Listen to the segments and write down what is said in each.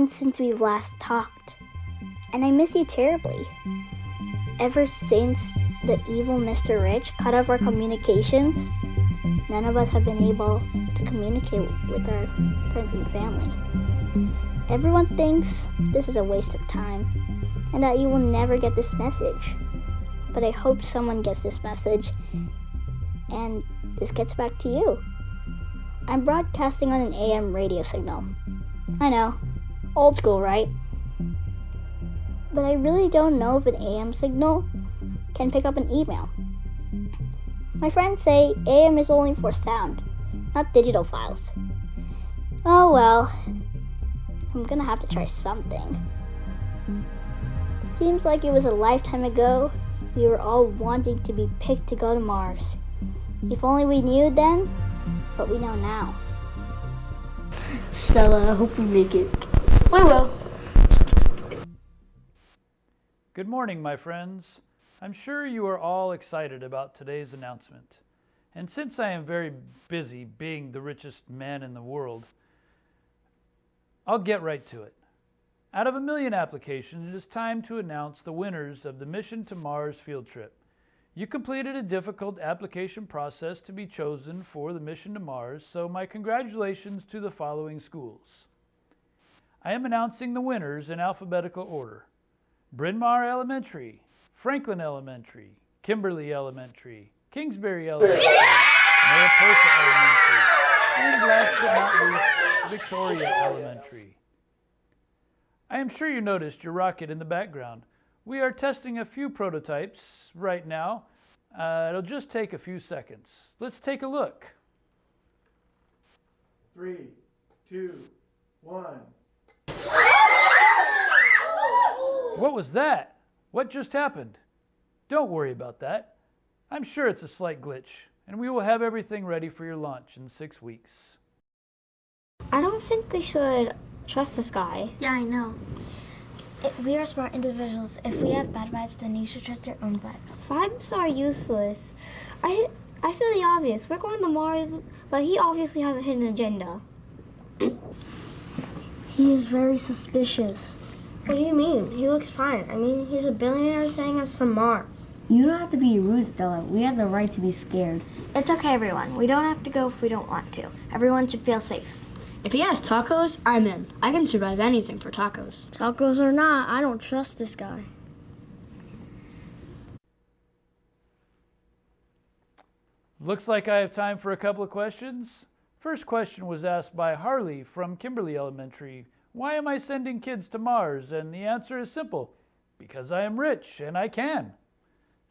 months since we've last talked, and I miss you terribly. Ever since the evil Mr. Rich cut off our communications, none of us have been able to communicate with our friends and family. Everyone thinks this is a waste of time and that you will never get this message. But I hope someone gets this message and this gets back to you. I'm broadcasting on an AM radio signal. I know, old school, right? But I really don't know if an AM signal can pick up an email. My friends say AM is only for sound, not digital files. Oh well, I'm gonna have to try something. Seems like it was a lifetime ago we were all wanting to be picked to go to Mars. If only we knew then what we know now. Stella, I hope we make it. We will. Good morning, my friends. I'm sure you are all excited about today's announcement. And since I am very busy being the richest man in the world, I'll get right to it. Out of 1 million applications, it is time to announce the winners of the Mission to Mars field trip. You completed a difficult application process to be chosen for the mission to Mars, so my congratulations to the following schools. I am announcing the winners in alphabetical order. Bryn Mawr Elementary, Franklin Elementary, Kimberly Elementary, Kingsbury Elementary, Mariposa Elementary, and last but not least, Victoria Elementary. I am sure you noticed your rocket in the background. We are testing a few prototypes right now. It'll just take a few seconds. Let's take a look. 3, 2, 1. What was that? What just happened? Don't worry about that. I'm sure it's a slight glitch, and we will have everything ready for your launch in 6 weeks. I don't think we should trust this guy. Yeah, I know. We are smart individuals. If we have bad vibes, then you should trust your own vibes. Vibes are useless. I said the obvious. We're going to Mars, but he obviously has a hidden agenda. He is very suspicious. What do you mean? He looks fine. I mean, he's a billionaire saying us to Mars. You don't have to be rude, Stella. We have the right to be scared. It's okay, everyone. We don't have to go if we don't want to. Everyone should feel safe. If he has tacos, I'm in. I can survive anything for tacos. Tacos or not, I don't trust this guy. Looks like I have time for a couple of questions. First question was asked by Harley from Kimberly Elementary. Why am I sending kids to Mars? And the answer is simple. Because I am rich and I can.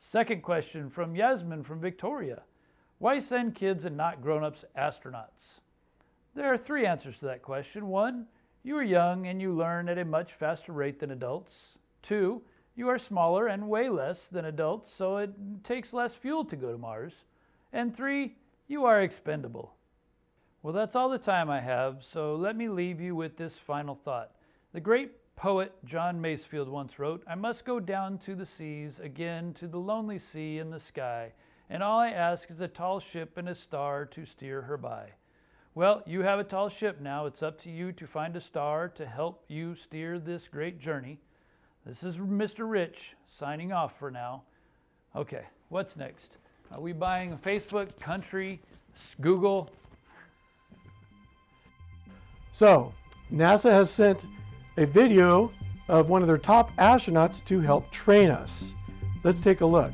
Second question from Yasmin from Victoria. Why send kids and not grown-ups astronauts? There are 3 answers to that question. 1, you are young and you learn at a much faster rate than adults. 2, you are smaller and weigh less than adults, so it takes less fuel to go to Mars. And 3, you are expendable. Well, that's all the time I have, so let me leave you with this final thought. The great poet John Masefield once wrote, I must go down to the seas, again to the lonely sea in the sky, and all I ask is a tall ship and a star to steer her by. Well, you have a tall ship now. It's up to you to find a star to help you steer this great journey. This is Mr. Rich signing off for now. Okay, what's next? Are we buying Facebook, Country, Google? So, NASA has sent a video of one of their top astronauts to help train us. Let's take a look.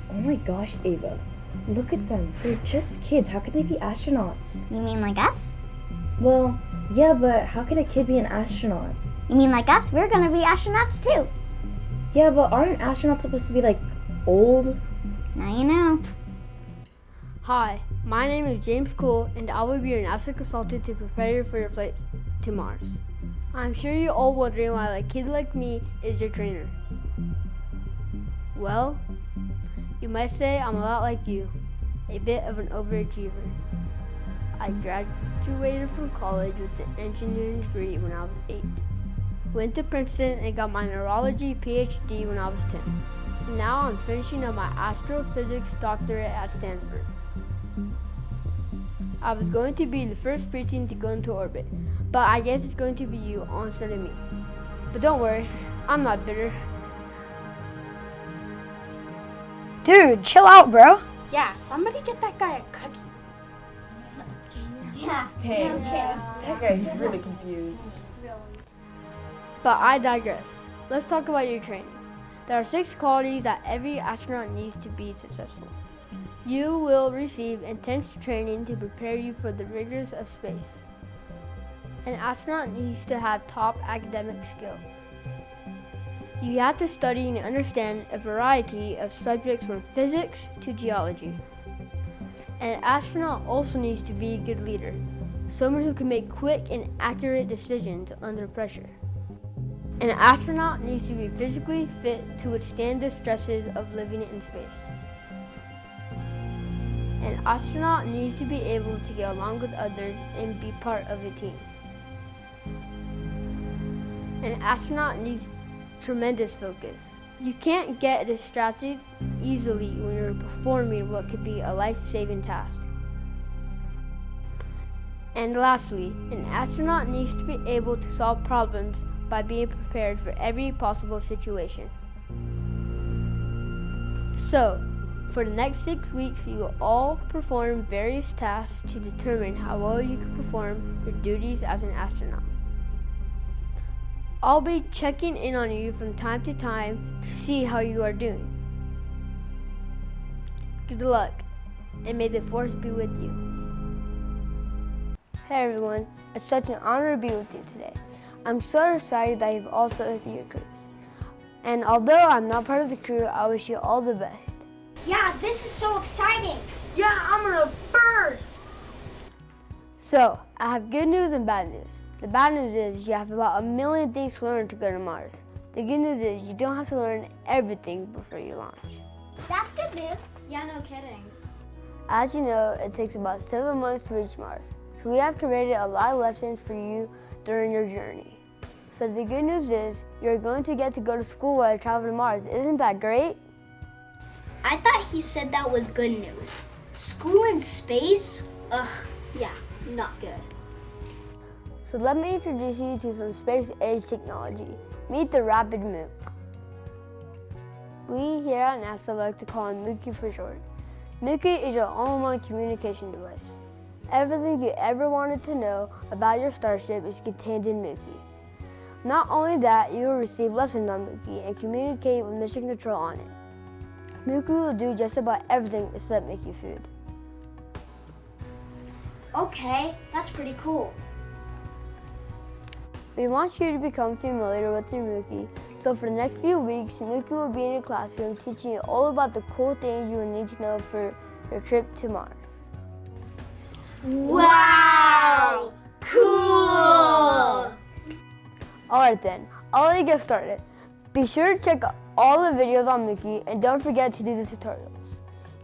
Oh my gosh, Ava. Look at them. They're just kids. How can they be astronauts? You mean like us? Well, yeah, but how can a kid be an astronaut? You mean like us? We're gonna be astronauts too. Yeah, but aren't astronauts supposed to be, like, old? Now you know. Hi, my name is James Cole, and I will be your NASA consultant to prepare you for your flight to Mars. I'm sure you're all wondering why a kid like me is your trainer. Well, you might say I'm a lot like you, a bit of an overachiever. I graduated from college with an engineering degree when I was 8. Went to Princeton and got my neurology PhD when I was 10. Now I'm finishing up my astrophysics doctorate at Stanford. I was going to be the first preteen to go into orbit, but I guess it's going to be you instead of me. But don't worry, I'm not bitter. Dude, chill out, bro. Yeah, somebody get that guy a cookie. Dang, that guy's really confused. But I digress. Let's talk about your training. There are 6 qualities that every astronaut needs to be successful. You will receive intense training to prepare you for the rigors of space. An astronaut needs to have top academic skill. You have to study and understand a variety of subjects from physics to geology. An astronaut also needs to be a good leader, someone who can make quick and accurate decisions under pressure. An astronaut needs to be physically fit to withstand the stresses of living in space. An astronaut needs to be able to get along with others and be part of a team. An astronaut needs tremendous focus. You can't get distracted easily when you're performing what could be a life-saving task. And lastly, an astronaut needs to be able to solve problems by being prepared for every possible situation. So, for the next 6 weeks, you will all perform various tasks to determine how well you can perform your duties as an astronaut. I'll be checking in on you from time to time to see how you are doing. Good luck, and may the force be with you. Hey everyone, it's such an honor to be with you today. I'm so excited that you've all selected your crews. And although I'm not part of the crew, I wish you all the best. Yeah, this is so exciting. Yeah, I'm gonna burst. So, I have good news and bad news. The bad news is you have about 1 million things to learn to go to Mars. The good news is you don't have to learn everything before you launch. That's good news. Yeah, no kidding. As you know, it takes about 7 months to reach Mars. So we have created a lot of lessons for you during your journey. So the good news is you're going to get to go to school while you travel to Mars. Isn't that great? I thought he said that was good news. School in space? Ugh, yeah, not good. So let me introduce you to some space-age technology. Meet the Rapid MOOC. We here at NASA like to call him Mookie for short. Mookie is your all-in-one communication device. Everything you ever wanted to know about your Starship is contained in Mookie. Not only that, you will receive lessons on Mookie and communicate with Mission Control on it. Mookie will do just about everything except make you food. Okay, that's pretty cool. We want you to become familiar with your Mookie, so for the next few weeks, Mookie will be in your classroom teaching you all about the cool things you will need to know for your trip to Mars. Wow! Cool! Alright then, I'll let you get started. Be sure to check out all the videos on Mookie and don't forget to do the tutorials.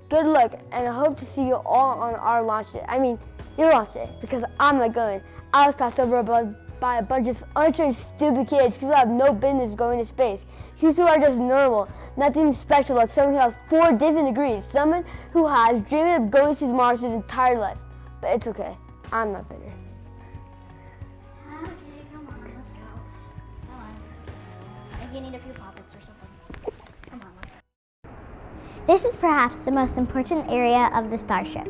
Good luck, and I hope to see you all on our launch day. I mean, your launch day, because I'm not going. I was passed over by a bunch of untrained stupid kids who have no business going to space. Kids who are just normal, nothing special, like someone who has 4 different degrees. Someone who has dreamed of going to Mars his entire life. But it's okay, I'm not bitter. Okay, come on, let's go. Come on. I think you need a few poppets or something. Come on, let's go. This is perhaps the most important area of the Starship.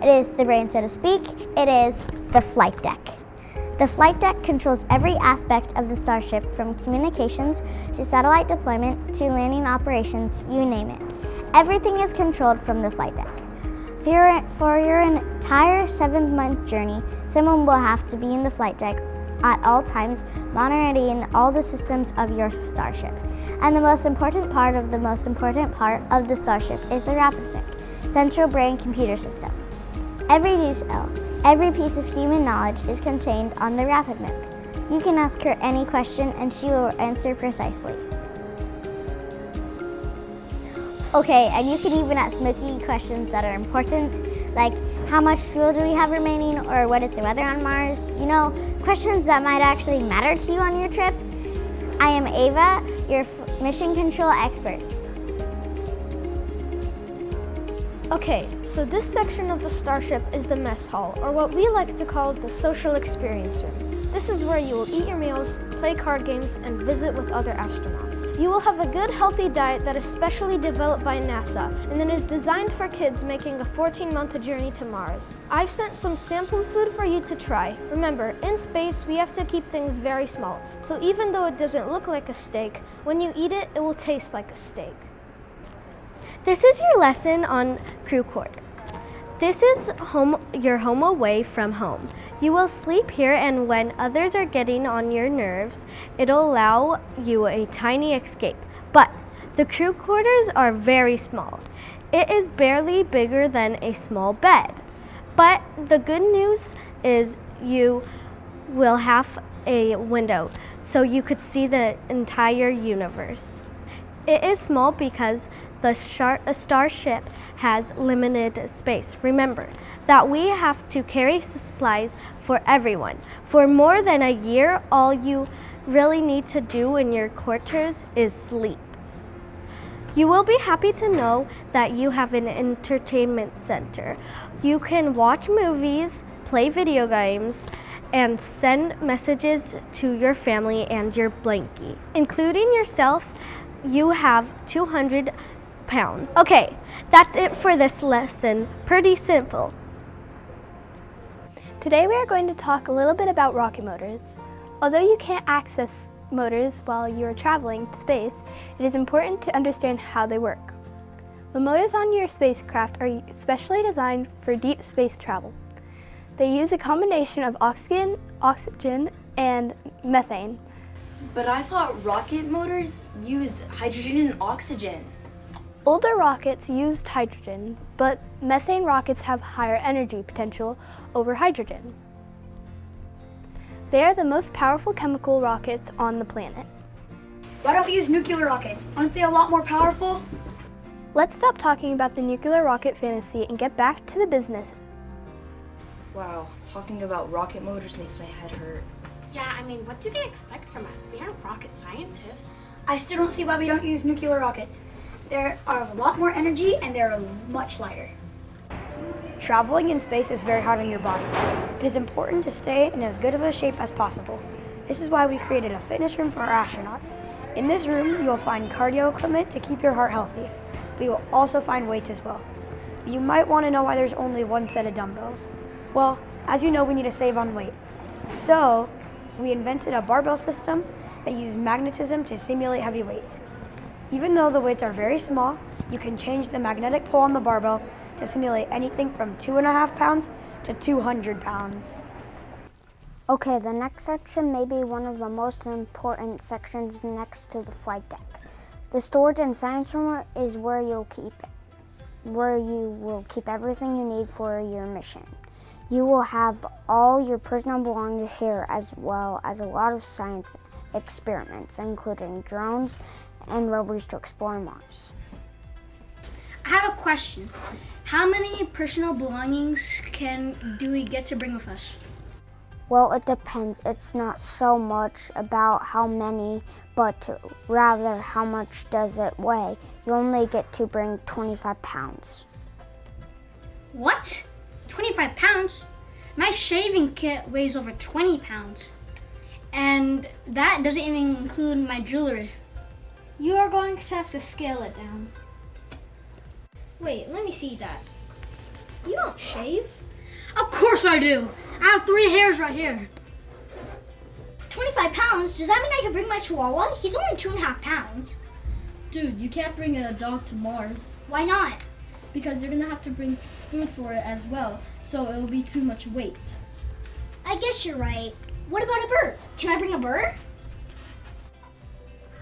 It is the brain, so to speak. It is the flight deck. The flight deck controls every aspect of the Starship, from communications to satellite deployment to landing operations, you name it. Everything is controlled from the flight deck. For your entire 7-month journey, someone will have to be in the flight deck at all times, monitoring all the systems of your Starship. And the most important part of the Starship is the RapidMIC, Central Brain Computer System. Every detail, every piece of human knowledge is contained on the RapidMIC. You can ask her any question and she will answer precisely. Okay, and you can even ask Mookie questions that are important, like how much fuel do we have remaining, or what is the weather on Mars? You know, questions that might actually matter to you on your trip. I am Ava, your mission control expert. Okay, so this section of the Starship is the mess hall, or what we like to call the social experience room. This is where you will eat your meals, play card games, and visit with other astronauts. You will have a good, healthy diet that is specially developed by NASA and that is designed for kids making a 14-month journey to Mars. I've sent some sample food for you to try. Remember, in space, we have to keep things very small, so even though it doesn't look like a steak, when you eat it, it will taste like a steak. This is your lesson on crew quarters. This is your home away from home. You will sleep here, and when others are getting on your nerves, it'll allow you a tiny escape. But the crew quarters are very small. It is barely bigger than a small bed. But the good news is you will have a window, so you could see the entire universe. It is small because the starship has limited space. Remember that we have to carry supplies for everyone. For more than a year, all you really need to do in your quarters is sleep. You will be happy to know that you have an entertainment center. You can watch movies, play video games, and send messages to your family and your blankie. Including yourself, you have 200 pounds. Okay, that's it for this lesson. Pretty simple. Today we are going to talk a little bit about rocket motors. Although you can't access motors while you are traveling to space, it is important to understand how they work. The motors on your spacecraft are specially designed for deep space travel. They use a combination of oxygen, and methane. But I thought rocket motors used hydrogen and oxygen. Older rockets used hydrogen, but methane rockets have higher energy potential over hydrogen. They are the most powerful chemical rockets on the planet. Why don't we use nuclear rockets? Aren't they a lot more powerful? Let's stop talking about the nuclear rocket fantasy and get back to the business. Wow, talking about rocket motors makes my head hurt. Yeah, I mean, what do they expect from us? We aren't rocket scientists. I still don't see why we don't use nuclear rockets. There are a lot more energy and they're much lighter. Traveling in space is very hard on your body. It is important to stay in as good of a shape as possible. This is why we created a fitness room for our astronauts. In this room, you will find cardio equipment to keep your heart healthy. But you will also find weights as well. You might want to know why there's only one set of dumbbells. Well, as you know, we need to save on weight. So, we invented a barbell system that uses magnetism to simulate heavy weights. Even though the weights are very small, you can change the magnetic pull on the barbell to simulate anything from 2.5 pounds to 200 pounds. Okay, the next section may be one of the most important sections next to the flight deck. The storage and science room is where you will keep everything you need for your mission. You will have all your personal belongings here, as well as a lot of science experiments, including drones and rovers to explore Mars. I have a question. How many personal belongings do we get to bring with us? Well, it depends. It's not so much about how many, but rather how much does it weigh. You only get to bring 25 pounds. What? 25 pounds? My shaving kit weighs over 20 pounds. And that doesn't even include my jewelry. You are going to have to scale it down. Wait, let me see that. You don't shave? Of course I do. I have 3 hairs right here. 25 pounds? Does that mean I can bring my chihuahua? He's only 2.5 pounds. Dude, you can't bring a dog to Mars. Why not? Because you're gonna have to bring food for it as well, so it will be too much weight. I guess you're right. What about a bird? Can I bring a bird?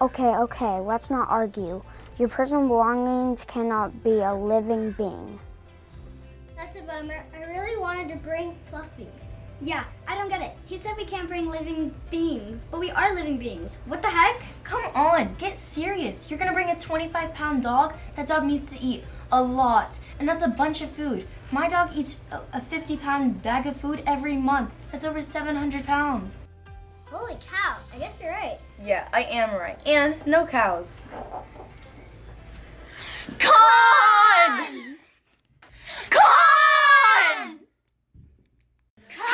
Okay, let's not argue. Your personal belongings cannot be a living being. That's a bummer. I really wanted to bring Fluffy. Yeah, I don't get it. He said we can't bring living beings, but we are living beings. What the heck? Come on, get serious. You're gonna bring a 25-pound dog? That dog needs to eat a lot, and that's a bunch of food. My dog eats a 50-pound bag of food every month. That's over 700 pounds. Holy cow, I guess you're right. Yeah, I am right. And no cows. Con! Con! Con!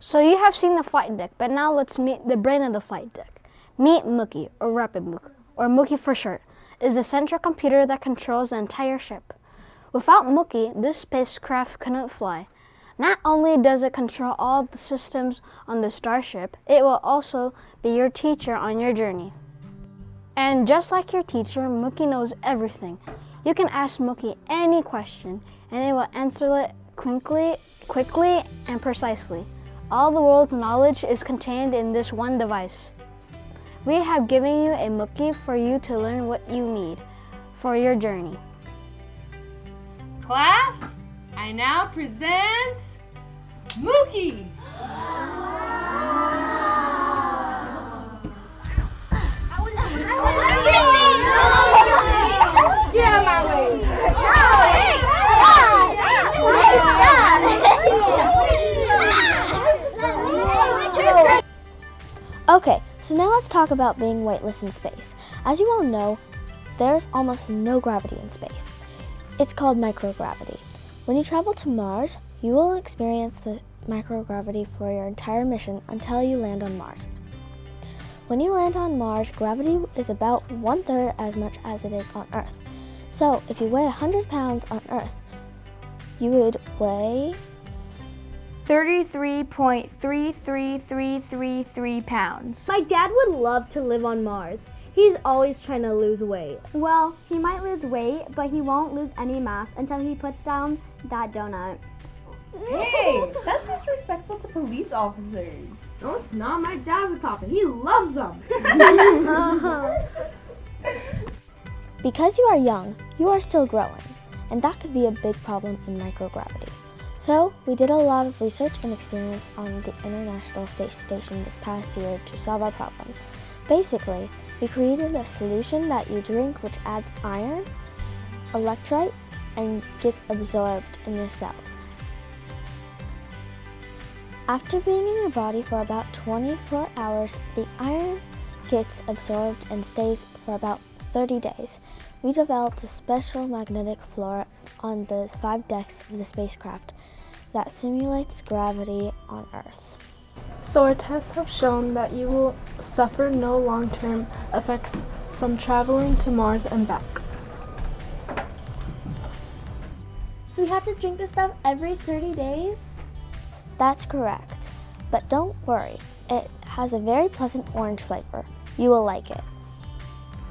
So you have seen the flight deck, but now let's meet the brain of the flight deck. Meet Mookie, or Rapid Mook, or Mookie for short, is the central computer that controls the entire ship. Without Mookie, this spacecraft couldn't fly. Not only does it control all the systems on the starship, it will also be your teacher on your journey. And just like your teacher, Mookie knows everything. You can ask Mookie any question, and it will answer it quickly, and precisely. All the world's knowledge is contained in this one device. We have given you a Mookie for you to learn what you need for your journey. Class, I now present Mookie. Get out of my way. Okay, so now let's talk about being weightless in space. As you all know, there's almost no gravity in space. It's called microgravity. When you travel to Mars, you will experience the microgravity for your entire mission until you land on Mars. When you land on Mars, gravity is about 1/3 as much as it is on Earth. So if you weigh 100 pounds on Earth, you would weigh 33.33333 pounds. My dad would love to live on Mars. He's always trying to lose weight. Well, he might lose weight, but he won't lose any mass until he puts down that donut. Hey, that's disrespectful to police officers. No, it's not. My dad's a cop and he loves them. Because you are young, you are still growing, and that could be a big problem in microgravity. So, we did a lot of research and experiments on the International Space Station this past year to solve our problem. Basically, we created a solution that you drink which adds iron, electrolyte, and gets absorbed in your cells. After being in your body for about 24 hours, the iron gets absorbed and stays for about 30 days. We developed a special magnetic floor on the 5 decks of the spacecraft that simulates gravity on Earth. So our tests have shown that you will suffer no long-term effects from traveling to Mars and back. So we have to drink this stuff every 30 days? That's correct. But don't worry, it has a very pleasant orange flavor. You will like it.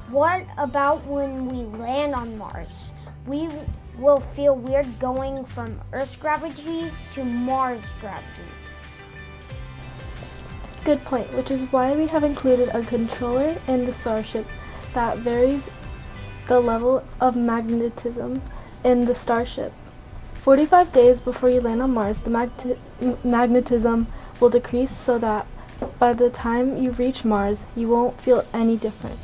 What about when we land on Mars? We will feel weird going from Earth's gravity to Mars gravity. Good point, which is why we have included a controller in the starship that varies the level of magnetism in the starship. 45 days before you land on Mars, the magnetism will decrease so that by the time you reach Mars, you won't feel any different.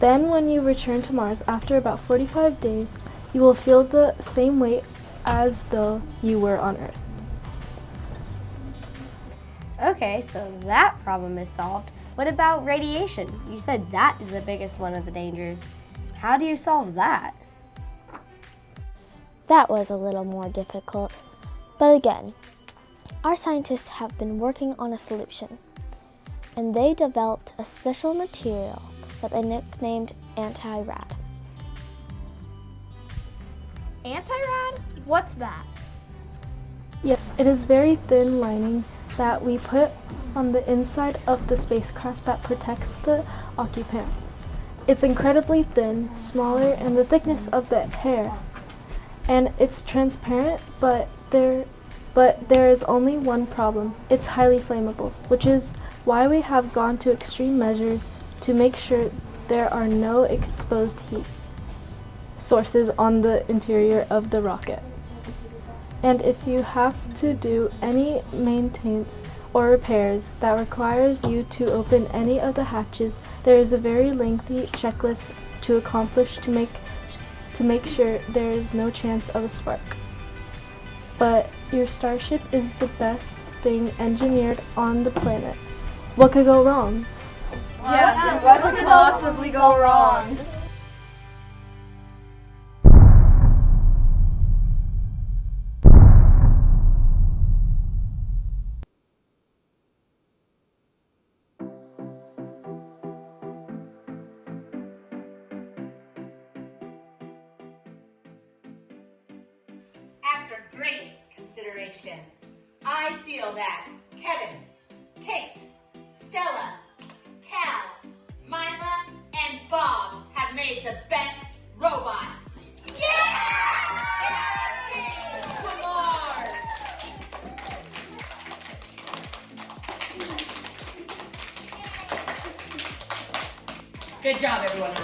Then when you return to Mars after about 45 days, you will feel the same weight as though you were on Earth. Okay, so that problem is solved. What about radiation? You said that is the biggest one of the dangers. How do you solve that? That was a little more difficult. But again, our scientists have been working on a solution, and they developed a special material that they nicknamed anti-rad. Anti-rad? What's that? Yes, it is very thin lining that we put on the inside of the spacecraft that protects the occupant. It's incredibly thin, smaller, and the thickness of the hair. And it's transparent, but there is only one problem. It's highly flammable, which is why we have gone to extreme measures to make sure there are no exposed heat sources on the interior of the rocket. And if you have to do any maintenance or repairs that requires you to open any of the hatches, there is a very lengthy checklist to accomplish to make sure there is no chance of a spark. But your starship is the best thing engineered on the planet. What could go wrong? Yeah, what could possibly go wrong? after great consideration, I feel that Kevin, Kate, Stella, Cal, Mila, and Bob have made the best robot. Yeah! To Mars! Good job, everyone.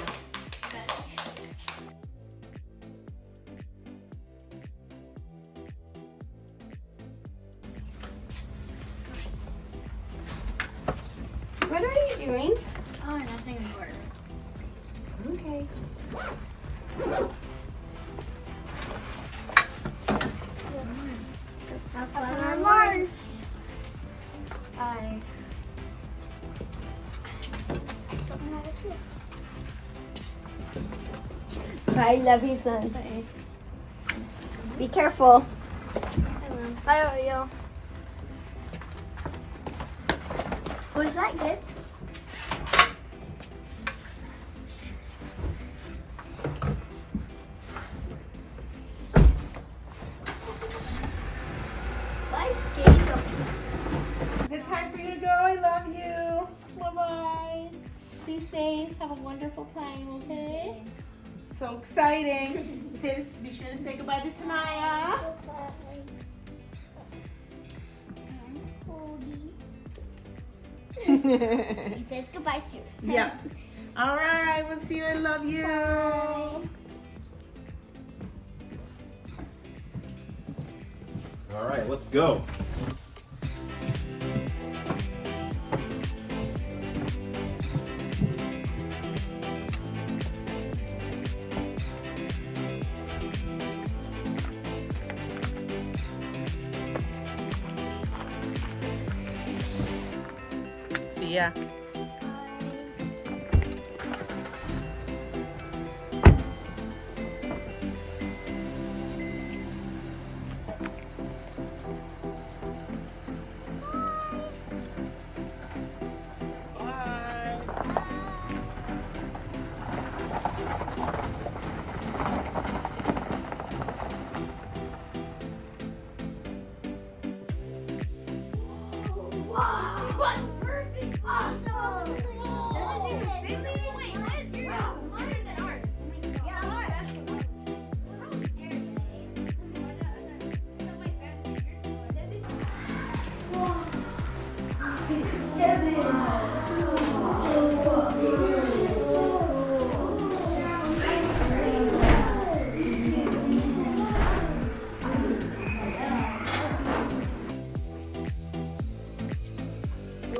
What are you doing? Oh, nothing important. Okay. Have fun on Mars. I don't know how to see it. Bye, love you, son. Bye. Be careful. Bye, Oreo. Was that good? Is it time for you to go? I love you. Bye-bye. Be safe. Have a wonderful time, okay? So exciting. Be sure to say goodbye to Sanaya. He says goodbye too. Yep. All right. We'll see you. I love you. Bye. All right, let's go. See ya.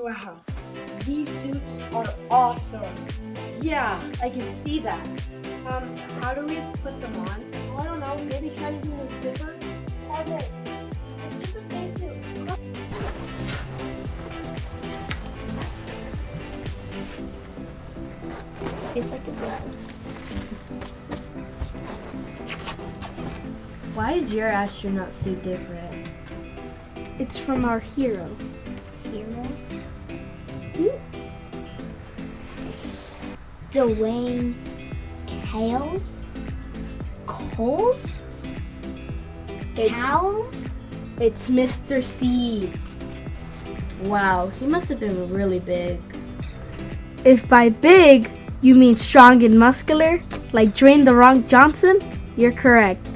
Wow, these suits are awesome. Yeah, I can see that. How do we put them on? I don't know, maybe try using a zipper? Okay, it's just a spacesuit. It's like a bag. Why is your astronaut suit different? It's from our hero. Hero? Dwayne Cows? Coles? Cows? It's Mr. C. Wow, he must have been really big. If by big you mean strong and muscular, like Dwayne "The Rock" Johnson, you're correct.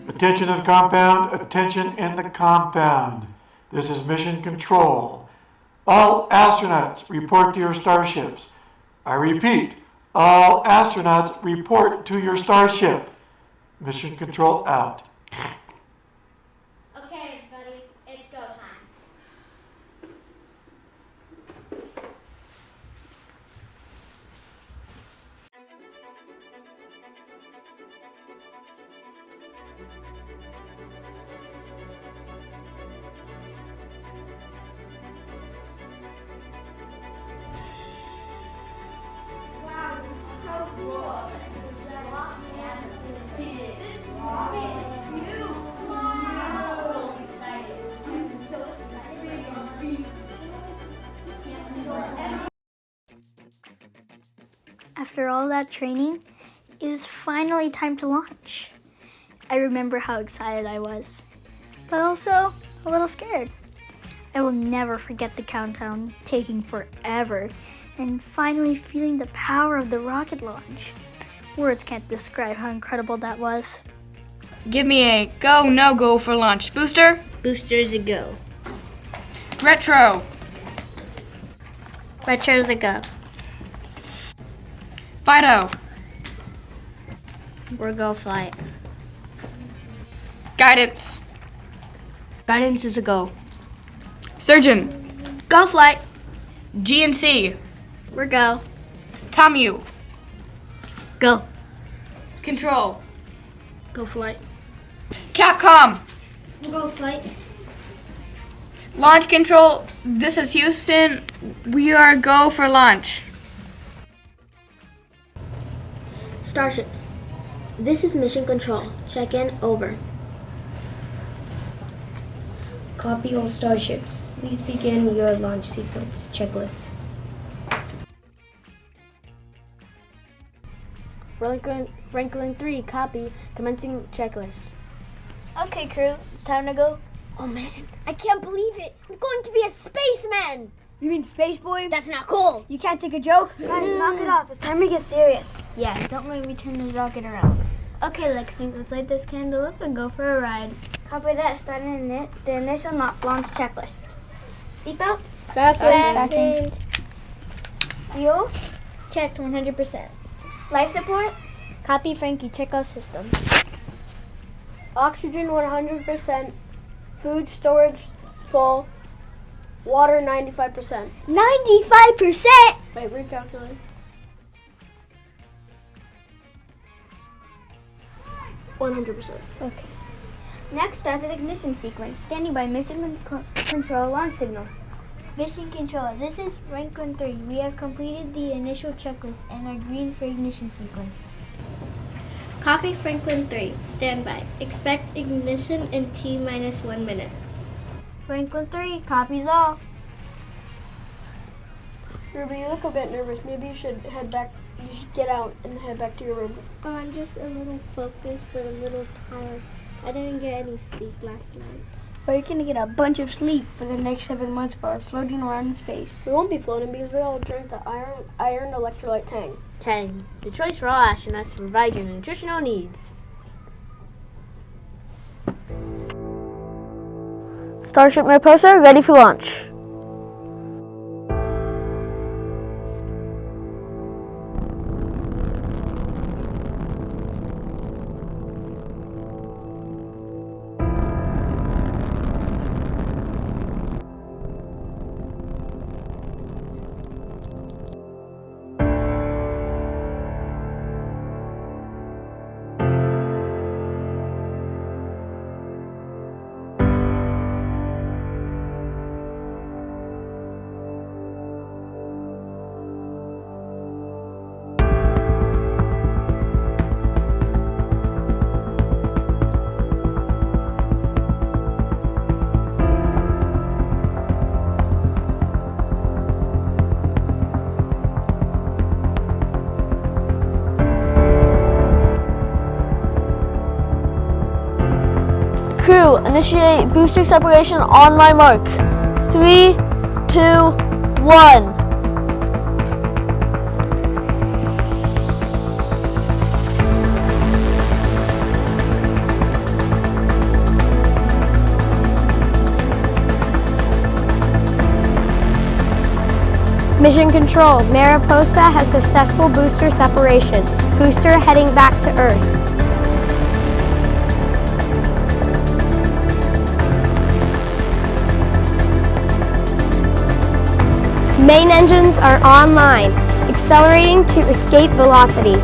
Attention in the compound, attention in the compound. This is Mission Control. All astronauts report to your starships. I repeat, all astronauts report to your starship. Mission Control out. Okay, everybody, it's go time. After all that training, it was finally time to launch. I remember how excited I was, but also a little scared. I will never forget the countdown taking forever and finally feeling the power of the rocket launch. Words can't describe how incredible that was. Give me a go, no go for launch. Booster? Booster's a go. Retro. Retro's a go. Fido. We're go flight. Guidance. Guidance is a go. Surgeon. Go flight. GNC. We're go. TOMU. Go. Control. Go flight. Capcom. Go flight. Launch control. This is Houston. We are go for launch. Starships. This is Mission Control. Check-in over. Copy all starships. Please begin your launch sequence checklist. Franklin 3, copy. Commencing checklist. Okay, crew, time to go. Oh man, I can't believe it. I'm going to be a spaceman. You mean space boy? That's not cool. You can't take a joke? Guys, knock it off. It's time to get serious. Yeah, don't make me turn the rocket around. Okay, Lexi, let's light this candle up and go for a ride. Copy that. Starting the initial launch checklist. Seatbelts? Fastened. Fuel? Checked 100%. Life support? Copy, Frankie. Check all systems. Oxygen 100%. Food storage full. Water 95%. 95%? Wait, recalculate. $100%. Okay. Next, start the ignition sequence. Standing by mission control launch signal. Mission control, this is Franklin 3. We have completed the initial checklist and are green for ignition sequence. Copy Franklin 3. Stand by. Expect ignition in T-1 minute. Franklin 3, copies all. Ruby, you look a bit nervous. Maybe you should get out and head back to your room. I'm just a little focused but a little tired. I didn't get any sleep last night. But you're gonna get a bunch of sleep for the next 7 months while floating around in space. We won't be floating because we all drink the iron electrolyte Tang. Tang, the choice for all astronauts to provide your nutritional needs. Starship Mariposa, ready for launch. Crew, initiate booster separation on my mark. 3, 2, 1. Mission Control, Mariposa has successful booster separation. Booster heading back to Earth. Main engines are online, accelerating to escape velocity.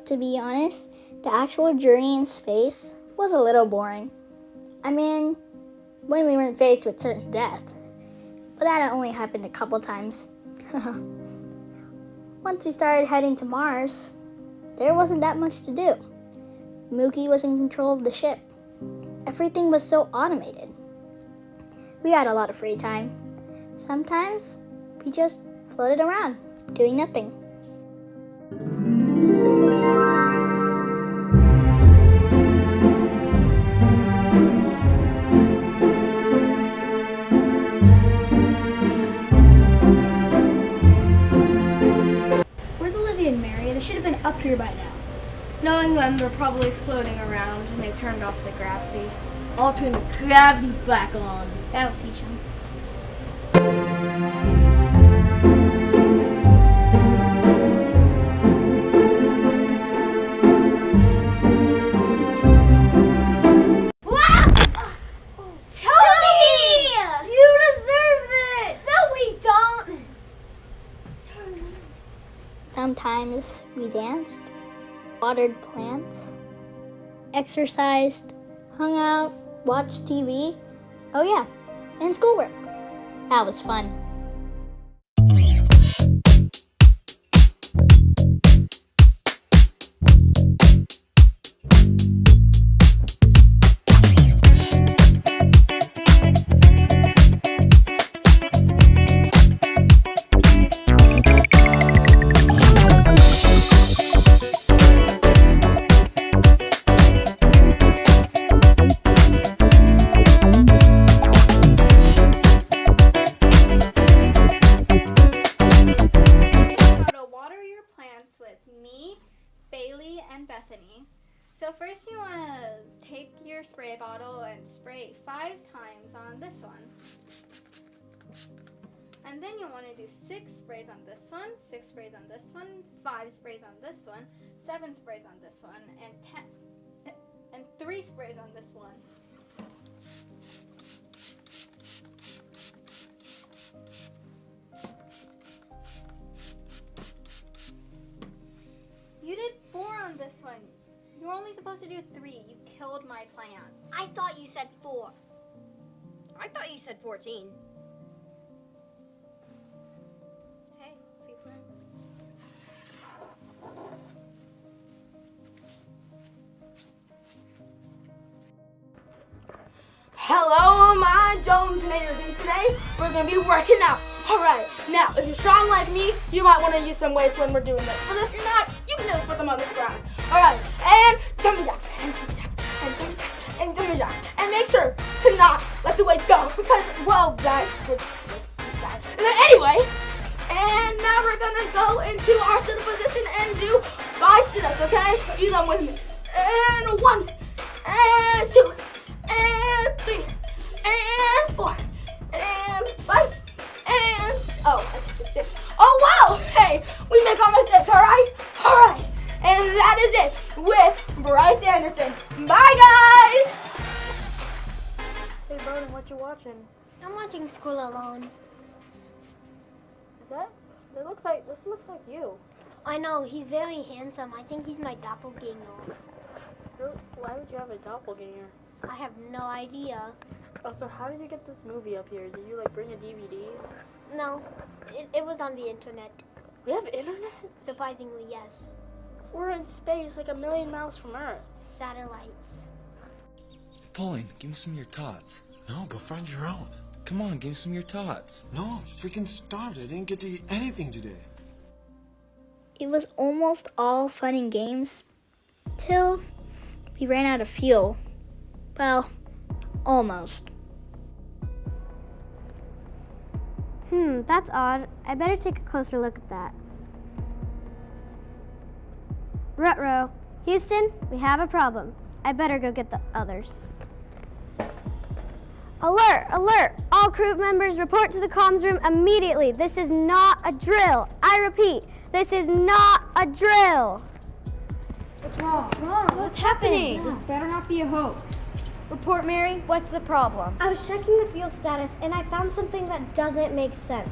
to be honest, the actual journey in space was a little boring. I mean, when we weren't faced with certain death. But that only happened a couple times. Once we started heading to Mars, there wasn't that much to do. Mookie was in control of the ship. Everything was so automated. We had a lot of free time. Sometimes we just floated around, doing nothing. Where's Olivia and Mary? They should have been up here by now. Knowing them, they're probably floating around and they turned off the gravity. I'll turn the gravity back on. That'll teach them. Sometimes we danced, watered plants, exercised, hung out, watched TV. Oh yeah, and schoolwork. That was fun. So first you want to take your spray bottle and spray 5 times on this one. And then you want to do 6 sprays on this one, 6 sprays on this one, 5 sprays on this one, 7 sprays on this one, and 3 sprays on this one. You did 4 on this one. You were only supposed to do 3. You killed my plan. I thought you said 4. I thought you said 14. Hey, be friends. Hello, my Jones Mayors, and today we're going to be working out. Alright, now, if you're strong like me, you might want to use some weights when we're doing this. But if you're not, you can just put them on the ground. Alright, and jumping jacks, and jumping jacks, and jumping jacks, and jumping jacks. And make sure to not let the weights go, because, well, that would just be sad. And then anyway, and now we're going to go into our sit-up position and do 5 sit-ups, okay? Do them with me. And 1, and 2, and 3, and 4, and 5, and, oh, I just did 6. Oh, wow, hey, we make all my steps, alright? Alright, and that is it with Bryce Anderson. Bye, guys! Hey, Bowden, what you watching? I'm watching School Alone. Is that? This looks like you. I know, he's very handsome. I think he's my doppelganger. Why would you have a doppelganger? I have no idea. Oh, so how did you get this movie up here? Did you, like, bring a DVD? No, it was on the internet. We have internet? Surprisingly, yes. We're in space, like 1,000,000 miles from Earth. Satellites. Pauline, give me some of your tots. No, go find your own. Come on, give me some of your tots. No, I'm freaking starved. I didn't get to eat anything today. It was almost all fun and games till we ran out of fuel. Well, almost. That's odd. I better take a closer look at that. Ruh-roh. Houston, we have a problem. I better go get the others. Alert! Alert! All crew members report to the comms room immediately. This is not a drill. I repeat, this is not a drill. What's wrong? What's wrong? What's happening? This better not be a hoax. Report, Mary. What's the problem? I was checking the fuel status and I found something that doesn't make sense.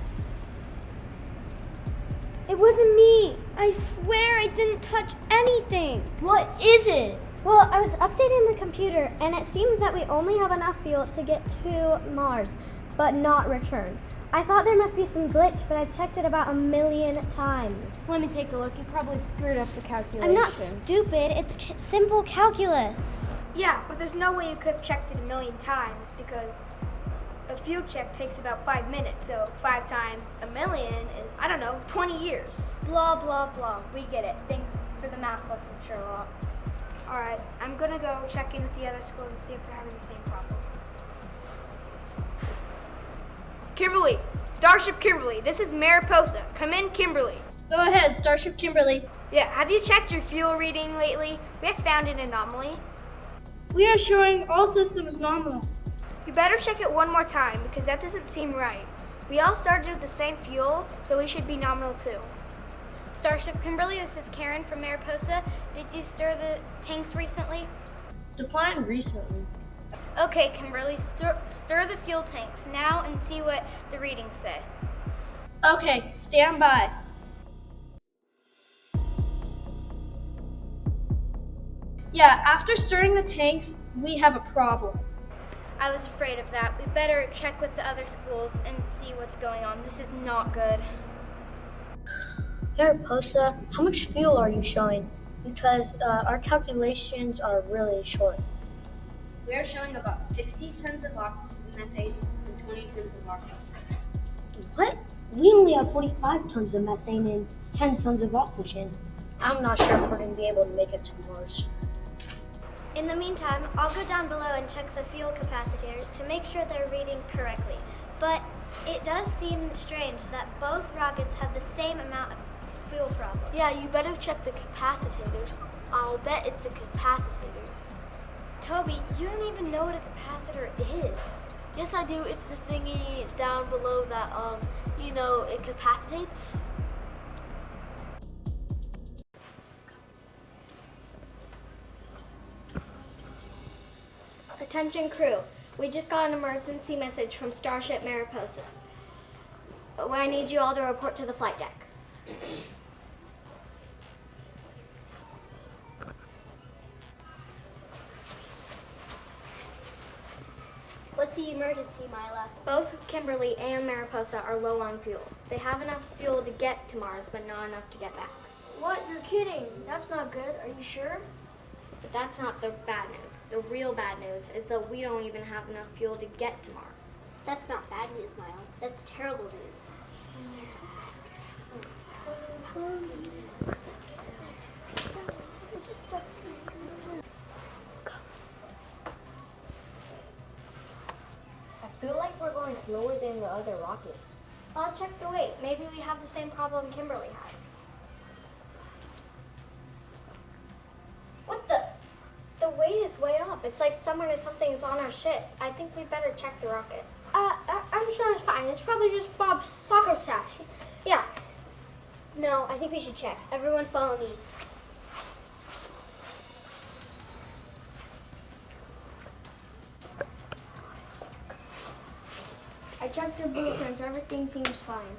It wasn't me. I swear I didn't touch anything. What is it? Well, I was updating the computer, and it seems that we only have enough fuel to get to Mars, but not return. I thought there must be some glitch, but I've checked it about 1,000,000 times. Let me take a look. You probably screwed up the calculation. I'm not stupid. It's simple calculus. Yeah, but there's no way you could have checked it 1,000,000 times because a fuel check takes about 5 minutes. So 5 times 1,000,000 is, I don't know, 20 years. Blah, blah, blah. We get it. Thanks for the math lesson, Sherlock. All right, I'm gonna go check in with the other schools and see if they're having the same problem. Kimberly, Starship Kimberly, this is Mariposa. Come in, Kimberly. Go ahead, Starship Kimberly. Yeah, have you checked your fuel reading lately? We have found an anomaly. We are showing all systems nominal. You better check it one more time because that doesn't seem right. We all started with the same fuel, so we should be nominal too. Starship Kimberly, this is Karen from Mariposa. Did you stir the tanks recently? Define recently. Okay, Kimberly, stir the fuel tanks now and see what the readings say. Okay, stand by. Yeah, after stirring the tanks, we have a problem. I was afraid of that. We better check with the other schools and see what's going on. This is not good. Mariposa, how much fuel are you showing? Because our calculations are really short. We are showing about 60 tons of methane and 20 tons of oxygen. What? We only have 45 tons of methane and 10 tons of oxygen. I'm not sure if we're going to be able to make it to Mars. In the meantime, I'll go down below and check the fuel capacitors to make sure they're reading correctly. But it does seem strange that both rockets have the same amount of fuel problem. Yeah, you better check the capacitors. I'll bet it's the capacitors. Toby, you don't even know what a capacitor is. Yes, I do. It's the thingy down below that, it capacitates. Attention crew, we just got an emergency message from Starship Mariposa. I need you all to report to the flight deck. What's the emergency, Mila? Both Kimberly and Mariposa are low on fuel. They have enough fuel to get to Mars, but not enough to get back. What? You're kidding. That's not good. Are you sure? But that's not the bad news. The real bad news is that we don't even have enough fuel to get to Mars. That's not bad news, Mila. That's terrible news. I feel like we're going slower than the other rockets. I'll check the weight. Maybe we have the same problem Kimberly has. What the? The weight is way up. It's like someone or something is on our ship. I think we better check the rocket. I'm sure it's fine. It's probably just Bob's soccer stash. Yeah. No, I think we should check. Everyone follow me. I checked the blueprints. Everything seems fine.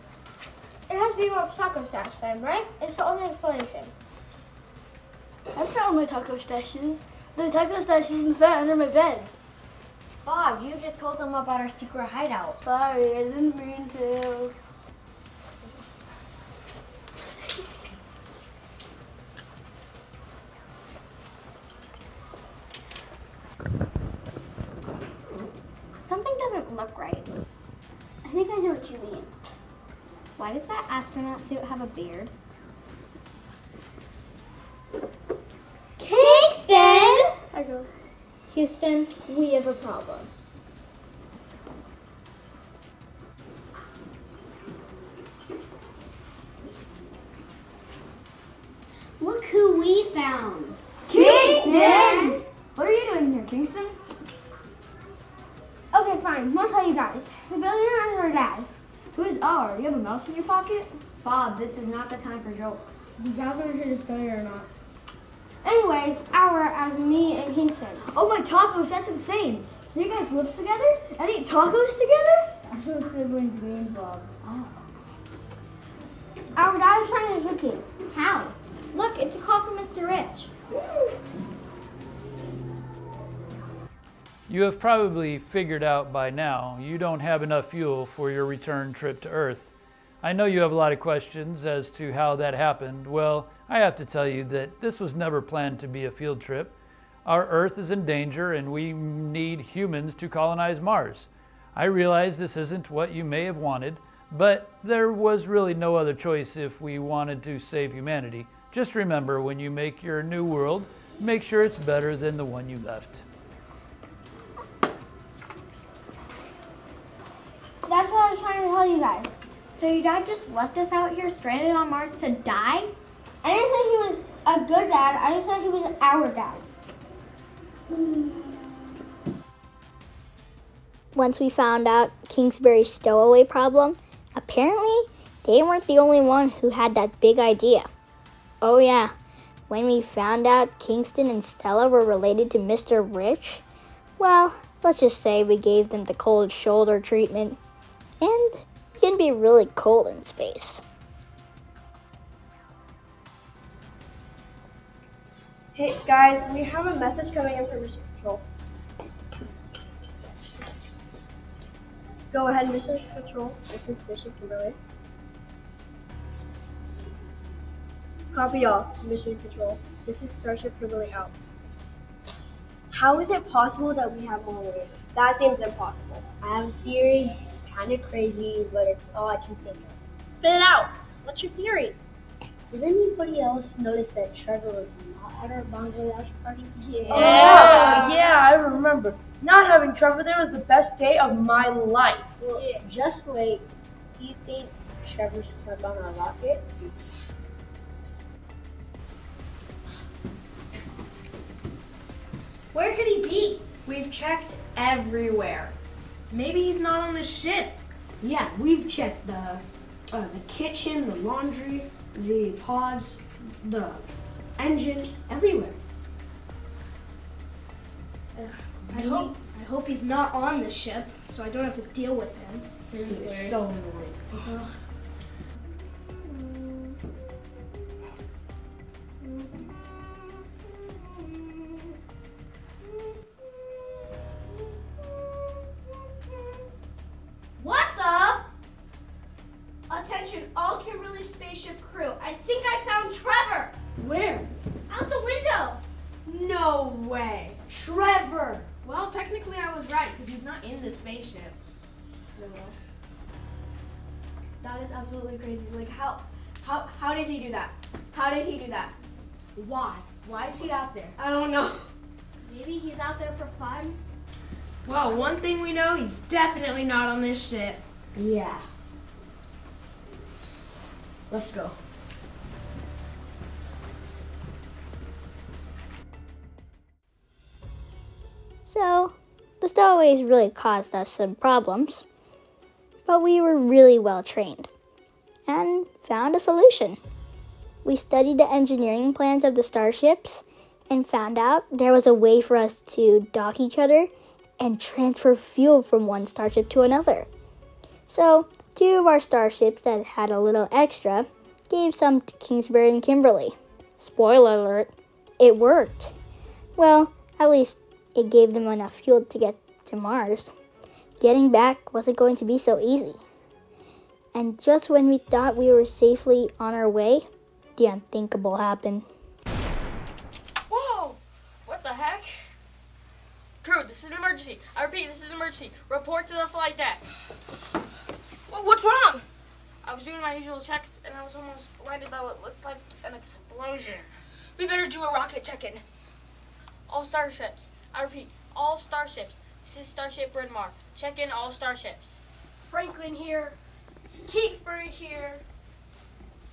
It has to be Bob's soccer stash then, right? It's the only explanation. That's not where my taco stash is. The taco stash is in the vent under my bed. Bob, you just told them about our secret hideout. Sorry, I didn't mean to. Something doesn't look right. I think I know what you mean. Why does that astronaut suit have a beard? Kingston! I go. Houston, we have a problem. Look who we found. Kingston! What are you doing here, Kingston? Okay, fine. I'll tell you guys. The billionaire is our dad. Who is our? You have a mouse in your pocket? Bob, this is not the time for jokes. You guys are here to study or not? Anyways, our as me and Kingston. Oh my tacos, that's insane. So you guys live together and eat tacos together? That's what siblings mean, Bob. Oh. Our dad is trying to trick you. How? Look, it's a call from Mr. Rich. You have probably figured out by now you don't have enough fuel for your return trip to Earth. I know you have a lot of questions as to how that happened. Well, I have to tell you that this was never planned to be a field trip. Our Earth is in danger and we need humans to colonize Mars. I realize this isn't what you may have wanted, but there was really no other choice if we wanted to save humanity. Just remember, when you make your new world, make sure it's better than the one you left. That's what I was trying to tell you guys. So your dad just left us out here stranded on Mars to die? I didn't think he was a good dad. I just thought he was our dad. Once we found out Kingsbury's stowaway problem, apparently they weren't the only one who had that big idea. Oh yeah, when we found out Kingston and Stella were related to Mr. Rich, well, let's just say we gave them the cold shoulder treatment. And it can be really cold in space. Hey guys, we have a message coming in from Mission Control. Go ahead, Mission Control. This is Mission Kimberly. Copy all, Mission Control. This is Starship Kimberly out. How is it possible that we have more weight? That seems impossible. I have a theory. It's kind of crazy, but it's all I can think of. Spit it out. What's your theory? Did anybody else notice that Trevor was not at our Bangladesh party? Yeah, I remember. Not having Trevor there was the best day of my life. Well, just wait. Do you think Trevor slept on our rocket? Where could he be? We've checked everywhere. Maybe he's not on the ship. Yeah, we've checked the kitchen, the laundry, the pods, the engine, everywhere. I hope he's not on the ship, so I don't have to deal with him. It's so annoying. What the? Attention, all Kimberly spaceship crew. I think I found Trevor. Where? Out the window. No way. Trevor. Well, technically I was right, because he's not in the spaceship. That is absolutely crazy. Like, how did he do that? How did he do that? Why? Why is he out there? I don't know. Maybe he's out there for fun. Well, one thing we know, he's definitely not on this ship. Yeah. Let's go. So, the stowaways really caused us some problems, but we were really well trained and found a solution. We studied the engineering plans of the starships and found out there was a way for us to dock each other and transfer fuel from one starship to another. So, two of our starships that had a little extra gave some to Kingsbury and Kimberly. Spoiler alert, it worked. Well, at least it gave them enough fuel to get to Mars. Getting back wasn't going to be so easy. And just when we thought we were safely on our way, the unthinkable happened. Whoa! What the heck? Crew, this is an emergency. I repeat, this is an emergency. Report to the flight deck. What's wrong? I was doing my usual checks and I was almost blinded by what looked like an explosion. We better do a rocket check-in. All starships. I repeat, all starships. This is Starship Bryn Mawr. Check in all starships. Franklin here. Kingsbury here.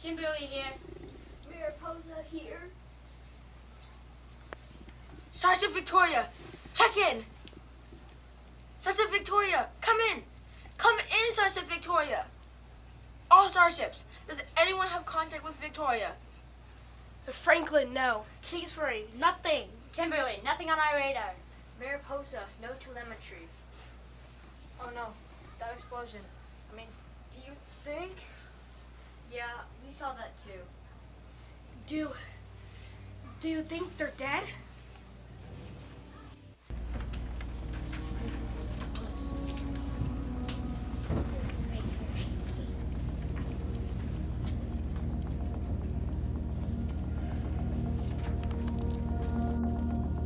Kimberly here. Mariposa here. Starship Victoria, check in. Starship Victoria, come in. Come in, Starship Victoria. All starships. Does anyone have contact with Victoria? Franklin, no. Kingsbury, nothing. Kimberly, nothing on our radar. Mariposa, no telemetry. Oh no, that explosion. I mean, do you think? Yeah, we saw that too. Do you think they're dead?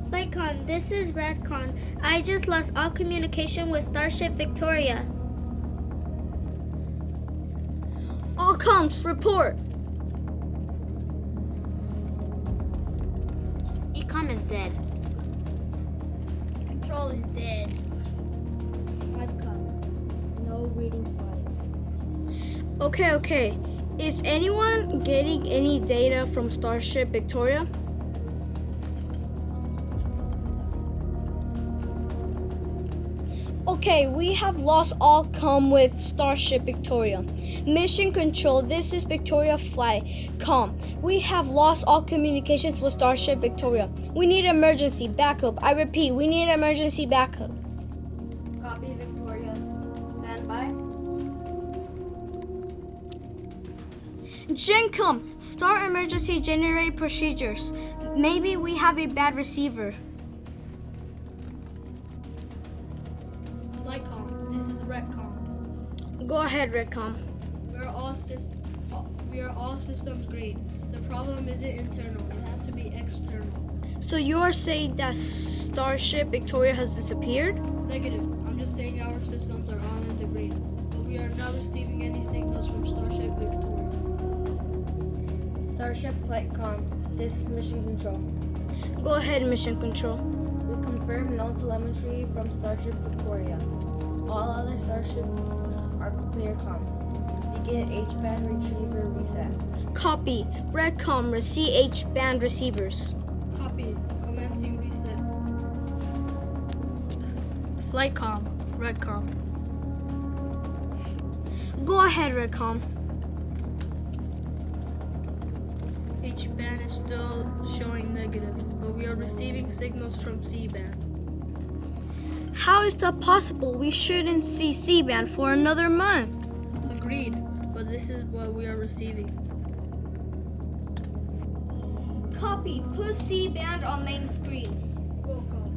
Flightcon, this is Redcon. I just lost all communication with Starship Victoria. All comms, report. Ecom is dead. Control is dead. Flightcon, no reading flight. Okay. Is anyone getting any data from Starship Victoria? Okay, we have lost all comm with Starship Victoria. Mission Control, this is Victoria Flight. We have lost all communications with Starship Victoria. We need emergency backup. I repeat, we need emergency backup. Copy, Victoria. Stand by. GenCom, start emergency generate procedures. Maybe we have a bad receiver. Flightcom, this is Retcom. Go ahead, Redcom. We are all systems green. The problem isn't internal, it has to be external. So you are saying that Starship Victoria has disappeared? Negative. I'm just saying our systems are all in the green. But we are not receiving any signals from Starship Victoria. Starship Flightcom, this is Mission Control. Go ahead, Mission Control. We confirm no telemetry from Starship Victoria. All other starships are clear comms. Begin H-band retriever reset. Copy. Redcom, see H-band receivers. Copy. Commencing reset. Flightcom, Redcom. Go ahead, Redcom. H-band is still showing negative, but we are receiving signals from C-band. How is that possible? We shouldn't see C-band for another month. Agreed, but this is what we are receiving. Copy. Put C-band on main screen. Roll call.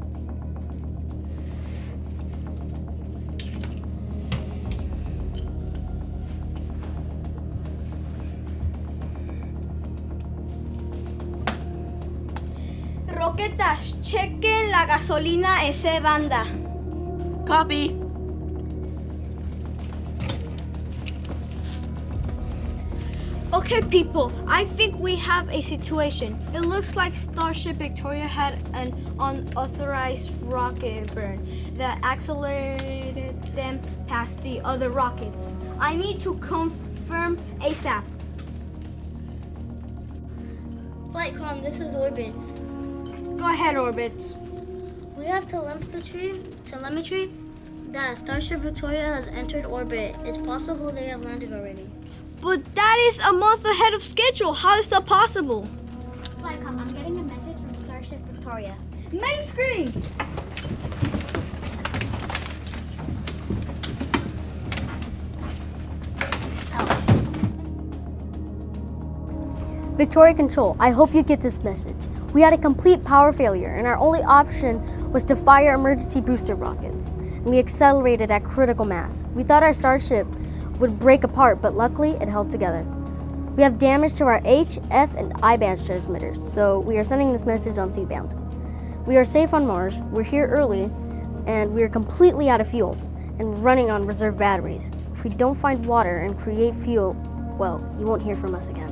Roquetas, chequen la gasolina ese banda. Copy. Okay, people, I think we have a situation. It looks like Starship Victoria had an unauthorized rocket burn that accelerated them past the other rockets. I need to confirm ASAP. Flightcom, this is Orbits. Go ahead, Orbits. We have telemetry that Starship Victoria has entered orbit. It's possible they have landed already. But that is a month ahead of schedule. How is that possible? Flightcom, I'm getting a message from Starship Victoria. Main screen. Victoria Control, I hope you get this message. We had a complete power failure and our only option was to fire emergency booster rockets. And we accelerated at critical mass. We thought our starship would break apart, but luckily it held together. We have damage to our H, F, and I band transmitters, so we are sending this message on C-band. We are safe on Mars, we're here early, and we are completely out of fuel and running on reserve batteries. If we don't find water and create fuel, well, you won't hear from us again.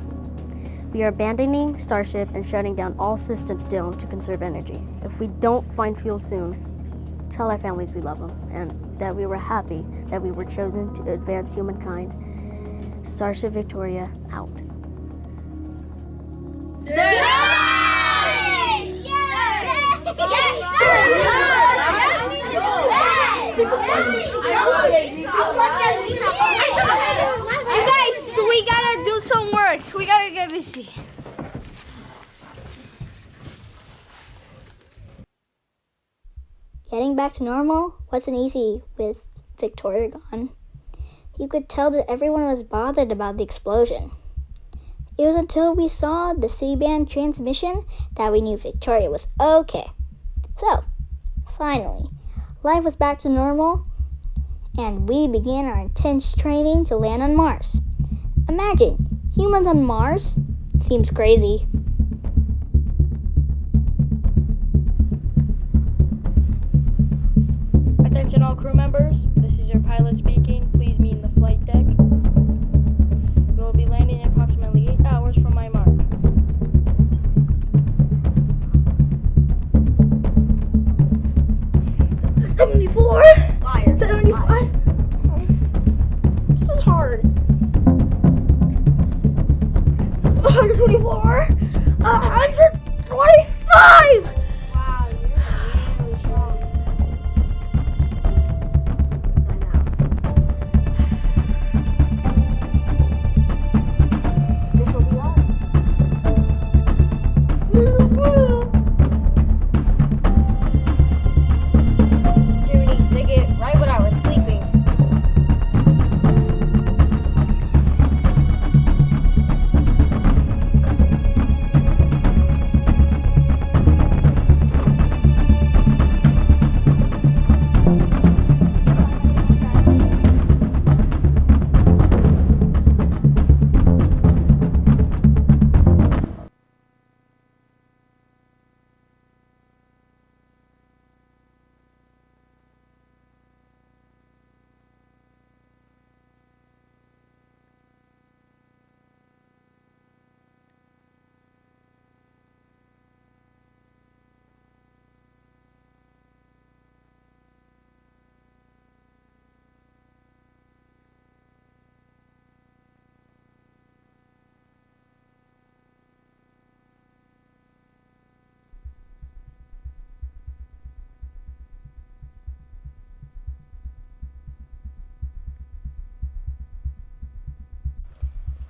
We are abandoning Starship and shutting down all systems down to conserve energy. If we don't find fuel soon, tell our families we love them and that we were happy that we were chosen to advance humankind. Starship Victoria out. You guys, we gotta do some work. We gotta get busy. Getting back to normal wasn't easy with Victoria gone. You could tell that everyone was bothered about the explosion. It was until we saw the C-band transmission that we knew Victoria was okay. So, finally, life was back to normal, and we began our intense training to land on Mars. Imagine, humans on Mars? Seems crazy. Attention all crew members, this is your pilot speaking. Please meet in the flight deck. We will be landing in approximately 8 hours from my mark. $74? Liar. $75? This is hard. $124? $125! Wow, you're really strong. This will be all. Jiminy, stick it right when I was sleeping.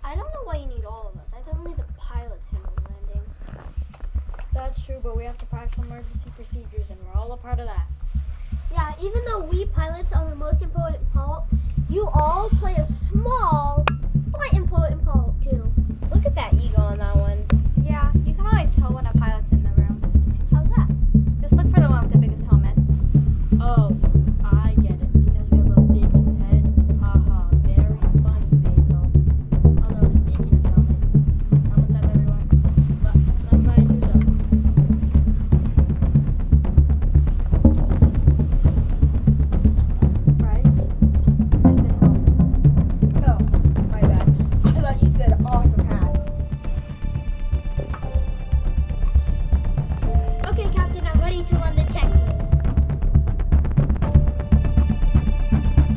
I don't know why you need all of us. I thought only the pilots handled landing. That's true, but we have to practice emergency procedures, and we're all a part of that. Yeah, even though we pilots are the most important part, you all play a small but important part too. Look at that ego on that one. Yeah, you can always tell when a pilot's in the room. How's that? Just look for the one with the biggest helmet. Oh, I get it. Because we have a big head. Haha, very funny, Basil. Although, speaking of helmets up everyone. But somebody do them. Right? I said helmet. Oh, my bad. I thought you said awesome hats. Okay, Captain, I'm ready to run the checklist.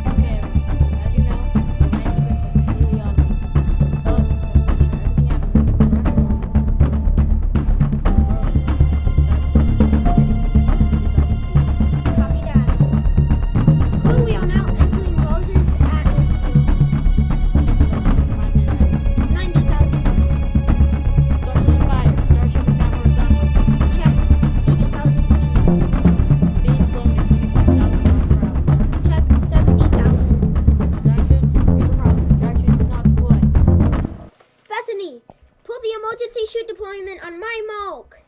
Okay, as you know, the night sequence is completely on me. Look, just make sure everything happens at the correct moment. Copy that. Crew, we are now entering Rose's atmosphere. 90,000 feet. Thrusters and fire. Starship is now horizontal. Check. 80,000 feet. Speed slowing at 25,000 miles per hour. Check. 70,000. Drag chutes, we have a problem. Drag chutes did not deploy. Bethany, pull the emergency chute deployment on my mark.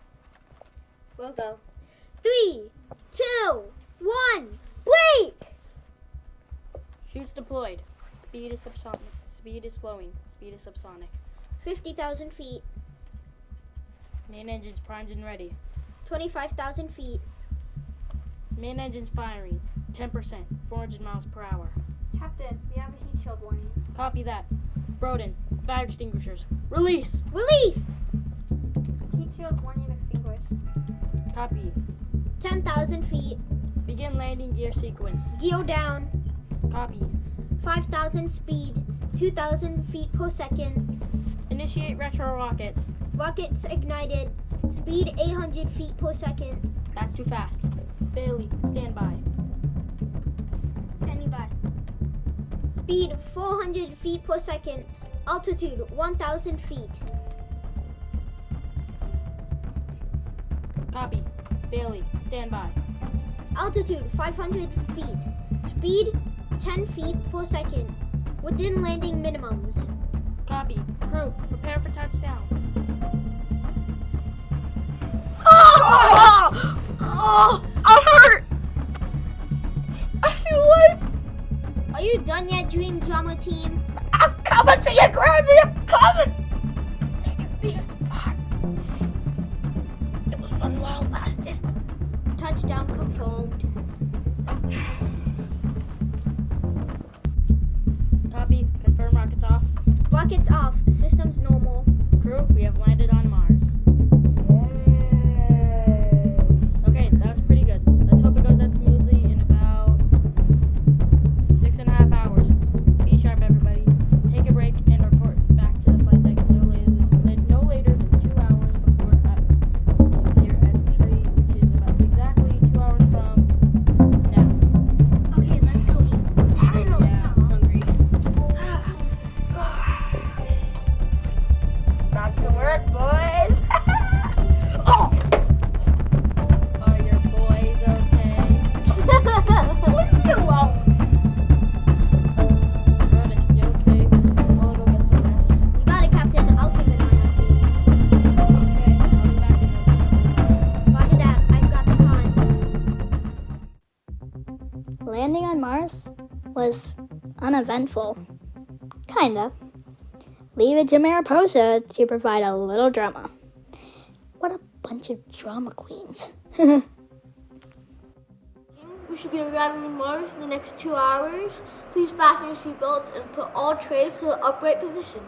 We'll go. 3, 2, 1, break! Chutes deployed. Speed is subsonic. Speed is slowing. Speed is subsonic. 50,000 feet. Main engines primed and ready. 25,000 feet. Main engines firing. 10%. 400 miles per hour. Captain, we have a heat shield warning. Copy that. Broden, fire extinguishers. Release! Released! Heat shield warning extinguished. Copy. 10,000 feet. Begin landing gear sequence. Gear down. Copy. 5,000 speed. 2,000 feet per second. Initiate retro rockets. Rockets ignited. Speed 800 feet per second. That's too fast. Bailey, stand by. Standing by. Speed 400 feet per second. Altitude 1,000 feet. Copy. Bailey, stand by. Altitude 500 feet. Speed 10 feet per second. Within landing minimums. Copy. Crew, prepare for touchdown. Oh, I'm hurt. I feel like Are you done yet, Dream Drama Team? I'm coming to you, Granny. I'm coming. Second biggest spot. It was fun while it lasted. Touchdown confirmed. Copy. Confirm rockets off. Rockets off. Systems normal. Crew, we have landed on Mars. Okay, that was pretty good. Let's hope it goes that smoothly in about 6.5 hours. Be sharp, everybody. Take a break and report back to the flight deck no later than 2 hours before here at the tree, which is about exactly 2 hours from now. Okay, let's go eat. Finally. Yeah, I'm hungry. Back to work, boys. Oh. Are your boys okay? Leave me alone. Good, you okay? I'll go get some rest. You got it, Captain. I'll keep an eye on things. Okay, I'll be back in a minute. Roger that. I've got the time. Landing on Mars was uneventful. Kinda. Leave it to Mariposa to provide a little drama. What a bunch of drama queens. We should be arriving on Mars in the next 2 hours. Please fasten your seatbelts and put all trays to the upright position.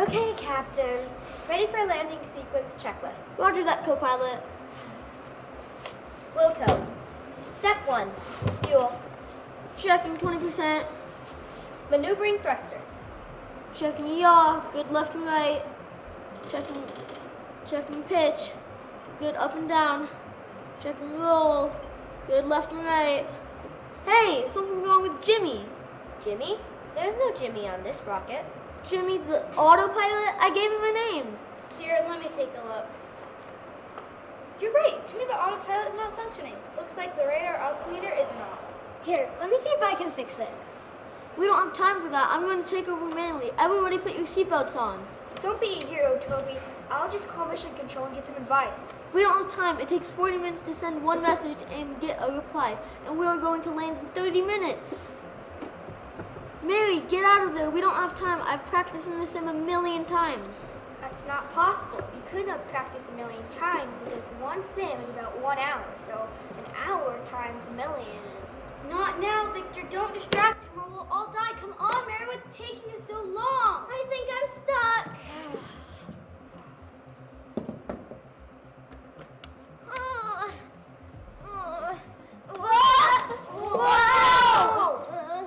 Okay, Captain. Ready for landing sequence checklist. Roger that, co-pilot. Wilco. Step 1. Fuel. Checking 20%. Maneuvering thrusters. Checking yaw. Good left and right. Checking pitch. Good up and down. Checking roll. Good left and right. Hey, something's wrong with Jimmy. Jimmy? There's no Jimmy on this rocket. Jimmy the autopilot? I gave him a name. Here, let me take a look. You're right. Jimmy the autopilot is malfunctioning. Looks like the radar altimeter isn't on. Here, let me see if I can fix it. We don't have time for that. I'm going to take over manually. Everybody put your seatbelts on. Don't be a hero, Toby. I'll just call Mission Control and get some advice. We don't have time. It takes 40 minutes to send one message and get a reply. And we are going to land in 30 minutes. Mary, get out of there. We don't have time. I've practiced in this sim a million times. That's not possible. You couldn't have practiced a million times because one sim is about 1 hour. So an hour times a million is... Not now, Victor. Don't distract him or we'll all die. Come on, Mary. What's taking you so long? I think I'm stuck.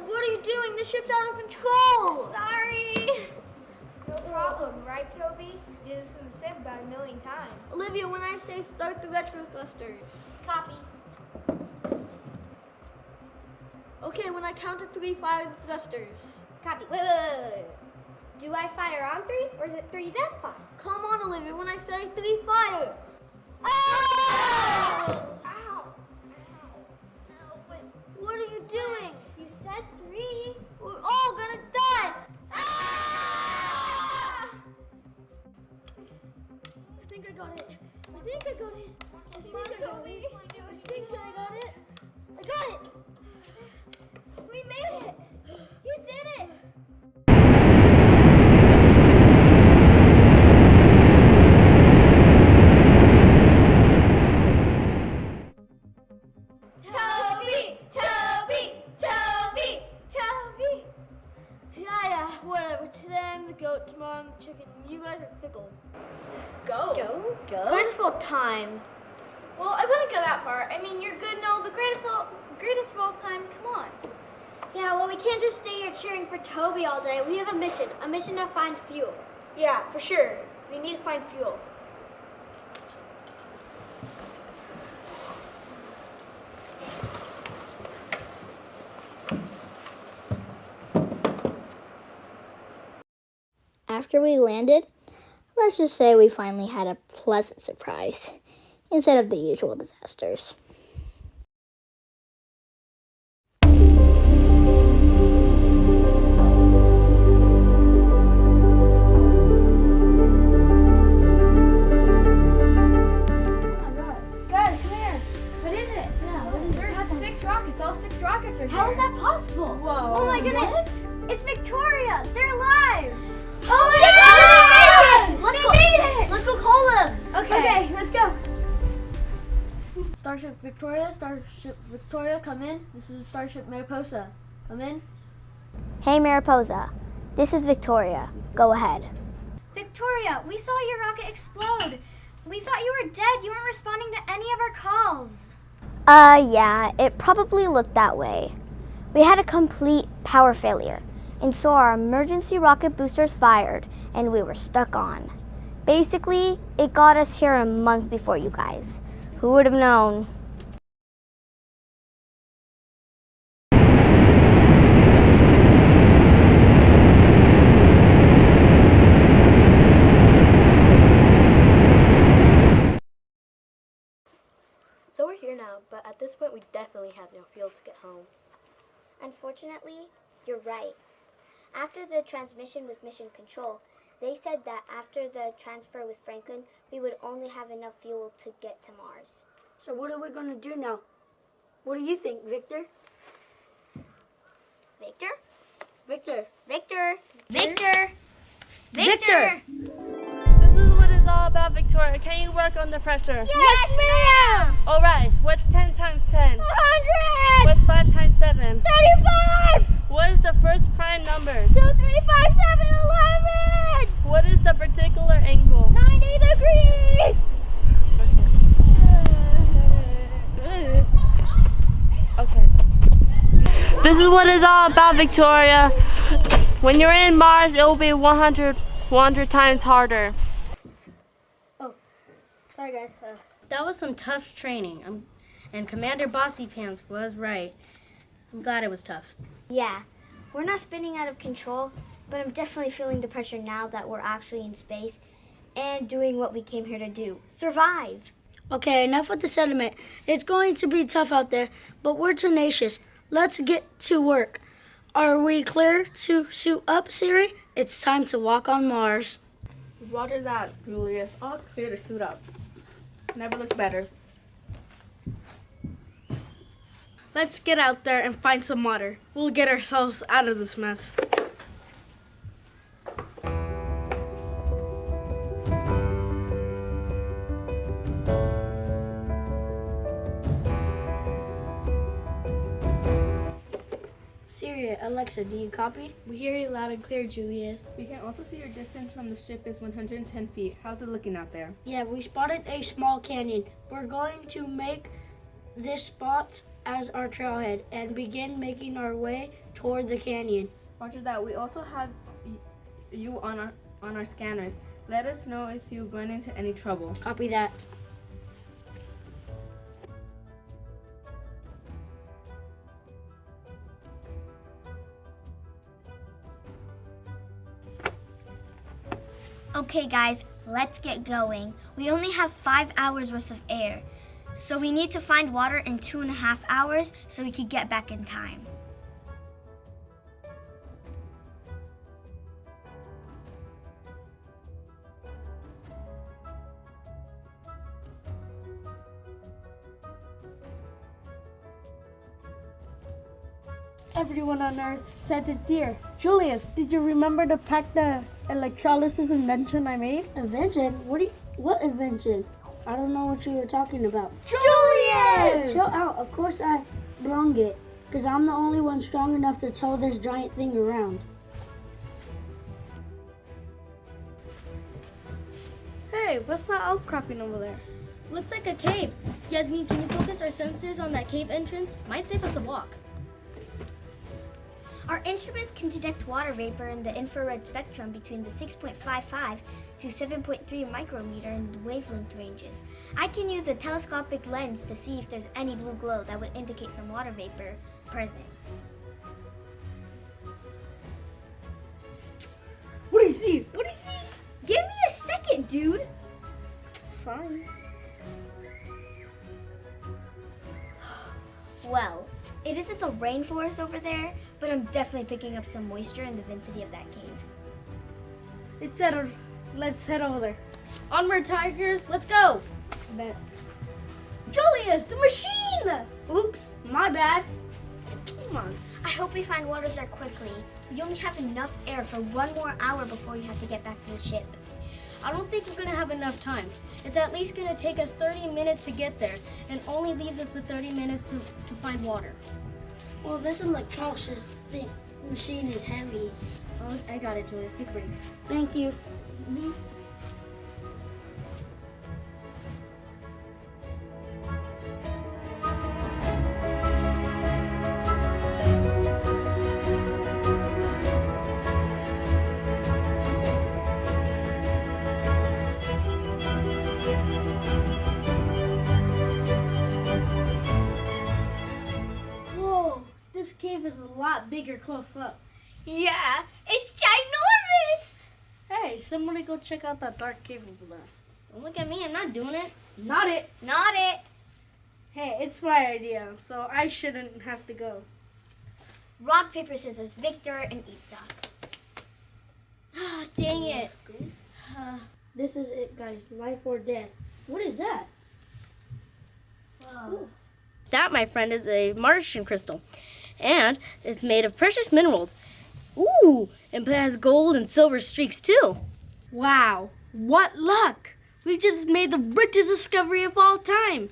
What are you doing? The ship's out of control. Sorry. No problem, right, Toby? You did this in the sim about a million times. Olivia, when I say start the retro thrusters. Copy. Okay, when I count to 3, fire the thrusters. Copy. Wait. Do I fire on 3 or is it 3 then 5? Come on, Olivia. When I say 3, fire. Oh! Ow! What are you doing? You said 3. We're all gonna die. Ah! I think I got it. I think I got it. I got it. We made it. You did it. Toby. Yeah, whatever. Today I'm the goat, tomorrow I'm the chicken. You guys are fickle. Go. Greatest of all time. Well, I wouldn't go that far. I mean, you're good and all, but greatest of all time, come on. Yeah, well, we can't just stay here cheering for Toby all day. We have a mission to find fuel. Yeah, for sure. We need to find fuel. After we landed, let's just say we finally had a pleasant surprise instead of the usual disasters. are How is here. that possible? Whoa. Oh my goodness. It's Victoria. They're alive. Oh my God! Let's go. made it! Let's go call them. Okay. Let's go. Starship Victoria, come in. This is Starship Mariposa. Come in. Hey Mariposa, this is Victoria. Go ahead. Victoria, we saw your rocket explode. We thought you were dead. You weren't responding to any of our calls. Yeah, it probably looked that way. We had a complete power failure, and so our emergency rocket boosters fired, and we were stuck on. Basically, it got us here a month before you guys. Who would have known? So we're here now, but at this point we definitely have no fuel to get home. Unfortunately, you're right. After the transmission with Mission Control, they said that after the transfer with Franklin, we would only have enough fuel to get to Mars. So what are we going to do now? What do you think, Victor? Victor? Victor. Victor? Victor. Victor. This is what it's all about, Victoria. Can you work under pressure? Yes, ma'am. All right. What's 10 times 10? 100. What's 5 times 7? 35. What is the first prime number? 2, 3, 5, 7, 11. What is the particular angle? 90 degrees. Okay. This is what it's all about, Victoria. When you're in Mars, it will be 100 times harder. Sorry guys. That was some tough training. And Commander Bossy Pants was right. I'm glad it was tough. Yeah, we're not spinning out of control, but I'm definitely feeling the pressure now that we're actually in space and doing what we came here to do. Survive! Okay, enough with the sentiment. It's going to be tough out there, but we're tenacious. Let's get to work. Are we clear to suit up, Siri? It's time to walk on Mars. Roger that, Julius. All clear to suit up. Never looked better. Let's get out there and find some water. We'll get ourselves out of this mess. Siri, Alexa, do you copy? We hear you loud and clear, Julius. We can also see your distance from the ship is 110 feet. How's it looking out there? Yeah, we spotted a small canyon. We're going to make this spot as our trailhead and begin making our way toward the canyon. Roger that. We also have you on our scanners. Let us know if you run into any trouble. Copy that. Okay guys, let's get going. We only have 5 hours worth of air, so we need to find water in 2.5 hours so we can get back in time. Everyone on Earth says it's here. Julius, did you remember to pack the electrolysis invention I made? Invention? What invention? I don't know what you were talking about. Julius! Chill out. Of course I brung it, because I'm the only one strong enough to tow this giant thing around. Hey, what's that outcropping over there? Looks like a cave. Yasmin, can you focus our sensors on that cave entrance? Might save us a walk. Our instruments can detect water vapor in the infrared spectrum between the 6.55 to 7.3 micrometer in the wavelength ranges. I can use a telescopic lens to see if there's any blue glow that would indicate some water vapor present. What do you see? What do you see? Give me a second, dude! Sorry. Well, it isn't a rainforest over there, but I'm definitely picking up some moisture in the vicinity of that cave. It's settled. Let's head over there. Onward, Tigers. Let's go. Bet. Julius, the machine! Oops, my bad. Come on. I hope we find water there quickly. We only have enough air for 1 more hour before you have to get back to the ship. I don't think we're gonna have enough time. It's at least gonna take us 30 minutes to get there, and only leaves us with 30 minutes to find water. Well, this electrolysis machine is heavy. Oh, I got it, Julius. Take a break. Thank you. Whoa, this cave is a lot bigger close up. Yeah, it's ginormous! Hey, somebody go check out that dark cave over there. Don't look at me, I'm not doing it. Not it. Not it. Hey, it's my idea, so I shouldn't have to go. Rock, paper, scissors, Victor, and Itzhak. Ah, dang it. This is it, guys. Life or death. What is that? Whoa. That, my friend, is a Martian crystal. And it's made of precious minerals. Ooh, and it has gold and silver streaks, too. Wow, what luck. We just made the richest discovery of all time.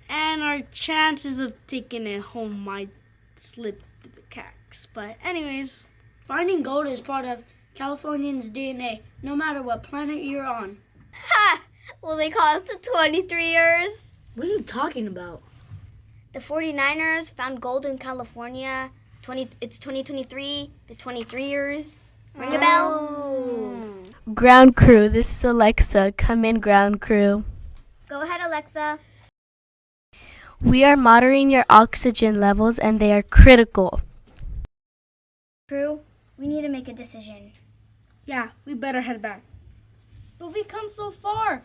And our chances of taking it home might slip through the cracks. But anyways, finding gold is part of Californians' DNA, no matter what planet you're on. Ha! Will they call us the 23ers? What are you talking about? The 49ers found gold in California. It's 2023. The 23ers. Ring a bell? Ground crew, this is Alexa. Come in, ground crew. Go ahead, Alexa. We are monitoring your oxygen levels and they are critical. Crew, we need to make a decision. Yeah, we better head back. But we come so far.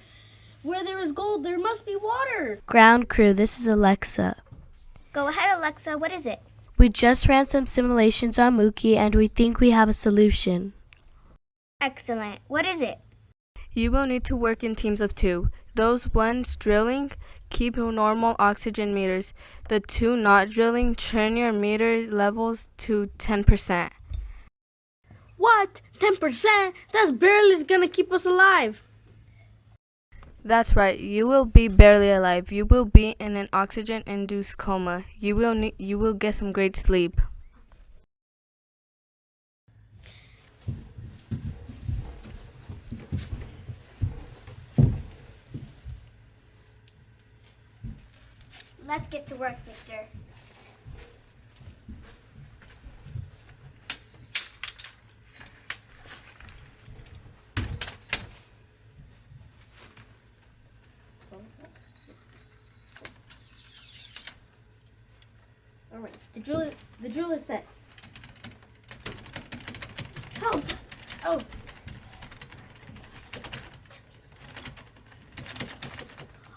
Where there is gold, there must be water. Ground crew, this is Alexa. Go ahead, Alexa. What is it? We just ran some simulations on Mookie and we think we have a solution. Excellent. What is it? You will need to work in teams of 2. Those ones drilling, keep your normal oxygen meters. The 2 not drilling, turn your meter levels to 10%. What? 10%? That's barely gonna keep us alive. That's right. You will be barely alive. You will be in an oxygen-induced coma. You will get some great sleep. Let's get to work, Victor. Alright, the drill is set. Help! Oh!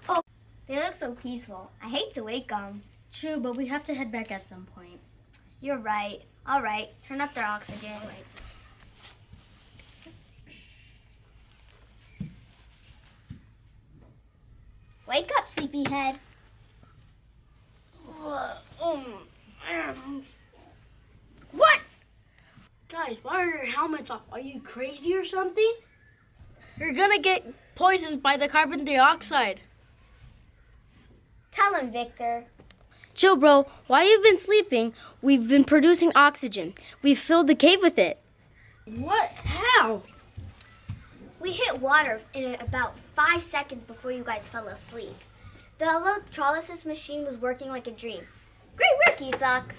Oh, they look so peaceful. I hate to wake them. True, but we have to head back at some point. You're right. All right, turn up their oxygen. All right. Wake up, sleepyhead. What? Guys, why are your helmets off? Are you crazy or something? You're gonna get poisoned by the carbon dioxide. Tell him, Victor. Chill, bro. While you've been sleeping, we've been producing oxygen. We've filled the cave with it. What? How? We hit water in about 5 seconds before you guys fell asleep. The electrolysis machine was working like a dream. Great work, Itzhak.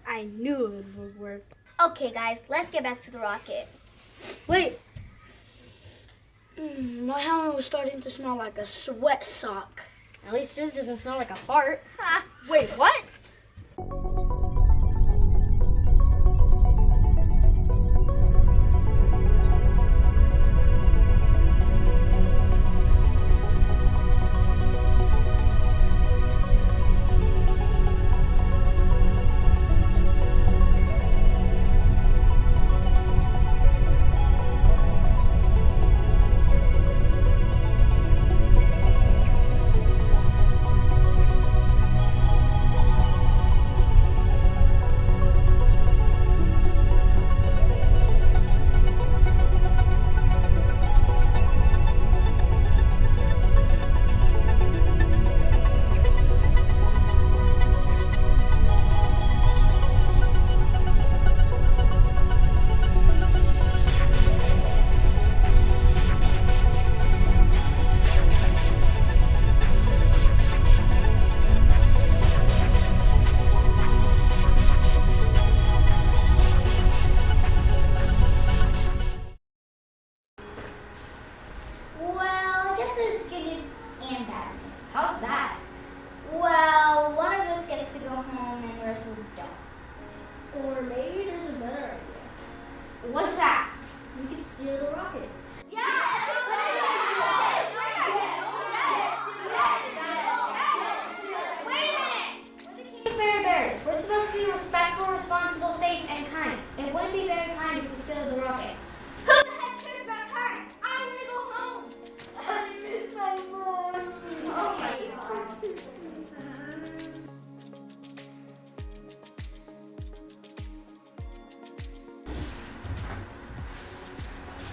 I knew it would work. Okay, guys, let's get back to the rocket. Wait. My helmet was starting to smell like a sweat sock. At least yours doesn't smell like a fart. Ha. Wait, what? How's that? Well, one of us gets to go home and the rest of us don't. Or maybe there's a better idea. What's that? We could steal the rocket. Wait a minute! We're the Kingsbury Bears. We're supposed to be respectful, responsible, safe, and kind. It wouldn't be very kind if we steal the rocket. Who the heck cares about kind? I want to go home. I miss my mom. Oh my God.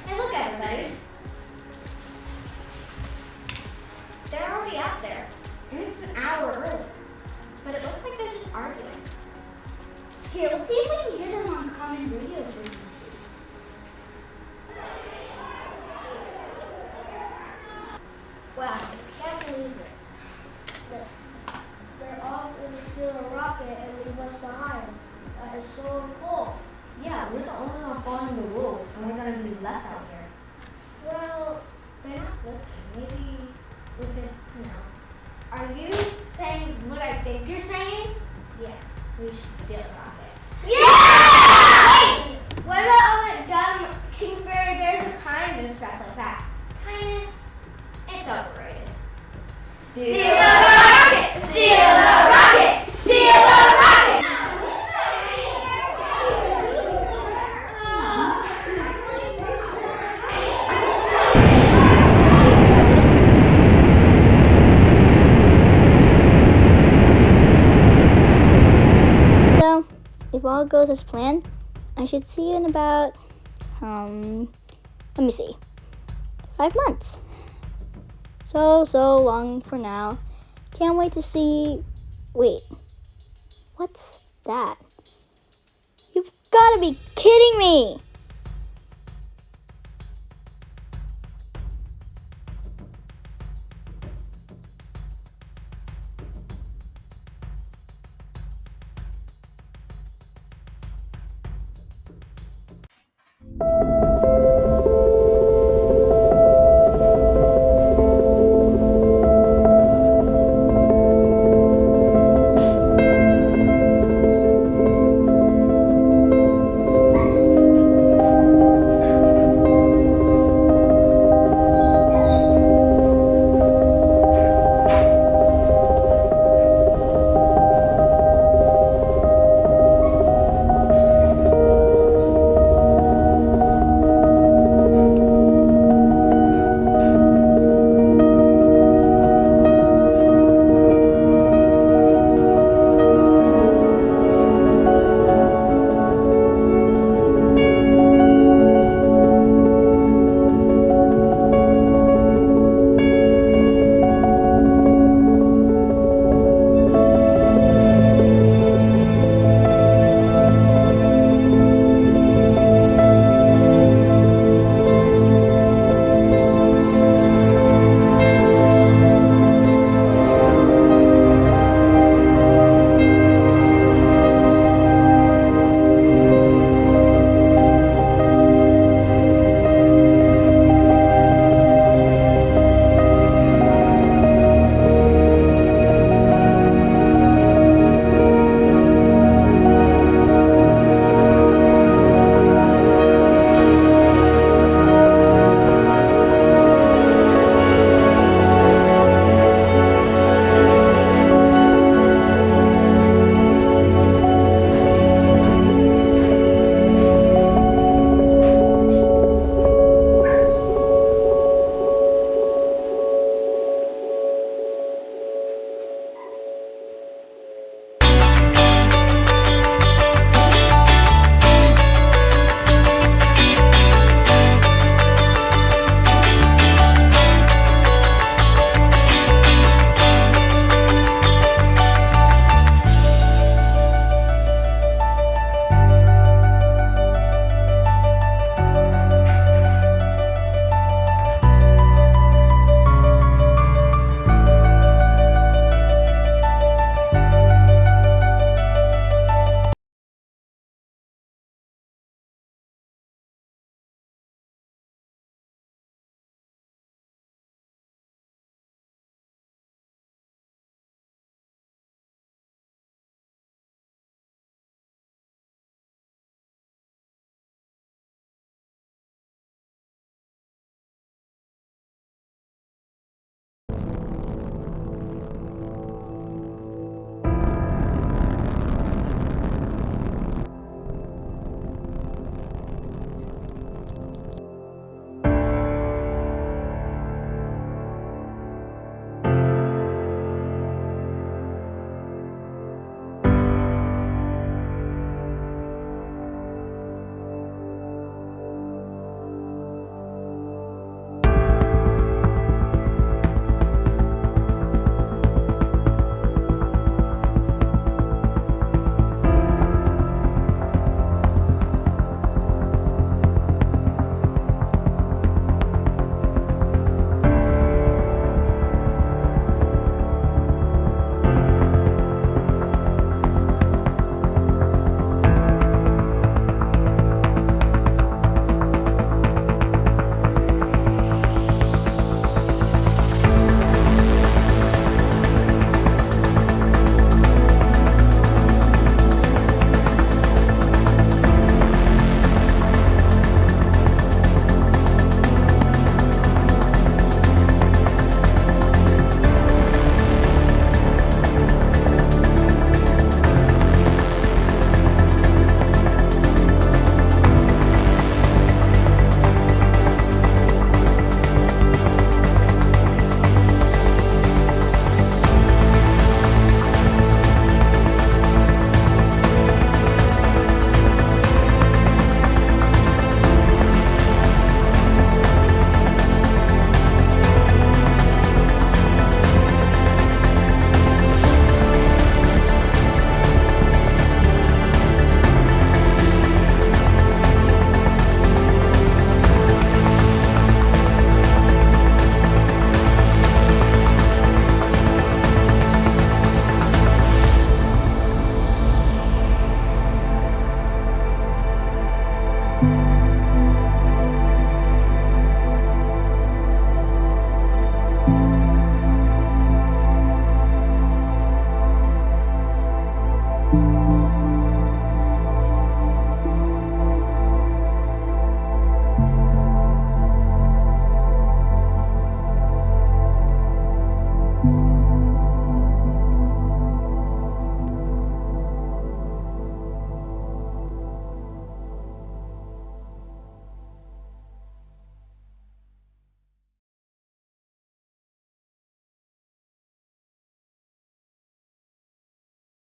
Hey, look, everybody. They're already out there, and it's an hour early. But it looks like they're just arguing. Here, let's see if we can hear them on common radio frequency. Wow, can't believe it. They're all going to steal a rocket and leave us behind. That is so cool. Yeah, we're the only one following the rules, and we're gonna be left out here. Well, they're not looking. Maybe we could, Are you saying what I think you're saying? Yeah, we should steal the rocket. Yeah! Wait! What about all the dumb Kingsbury Bears are kind and stuff like that? Kindness, it's overrated. Steal the rocket! Steal the rocket! Steal the rocket! So, if all goes as planned, I should see you in about, let me see, 5 months. So long for now. Can't wait to see, wait, what's that? You've gotta be kidding me!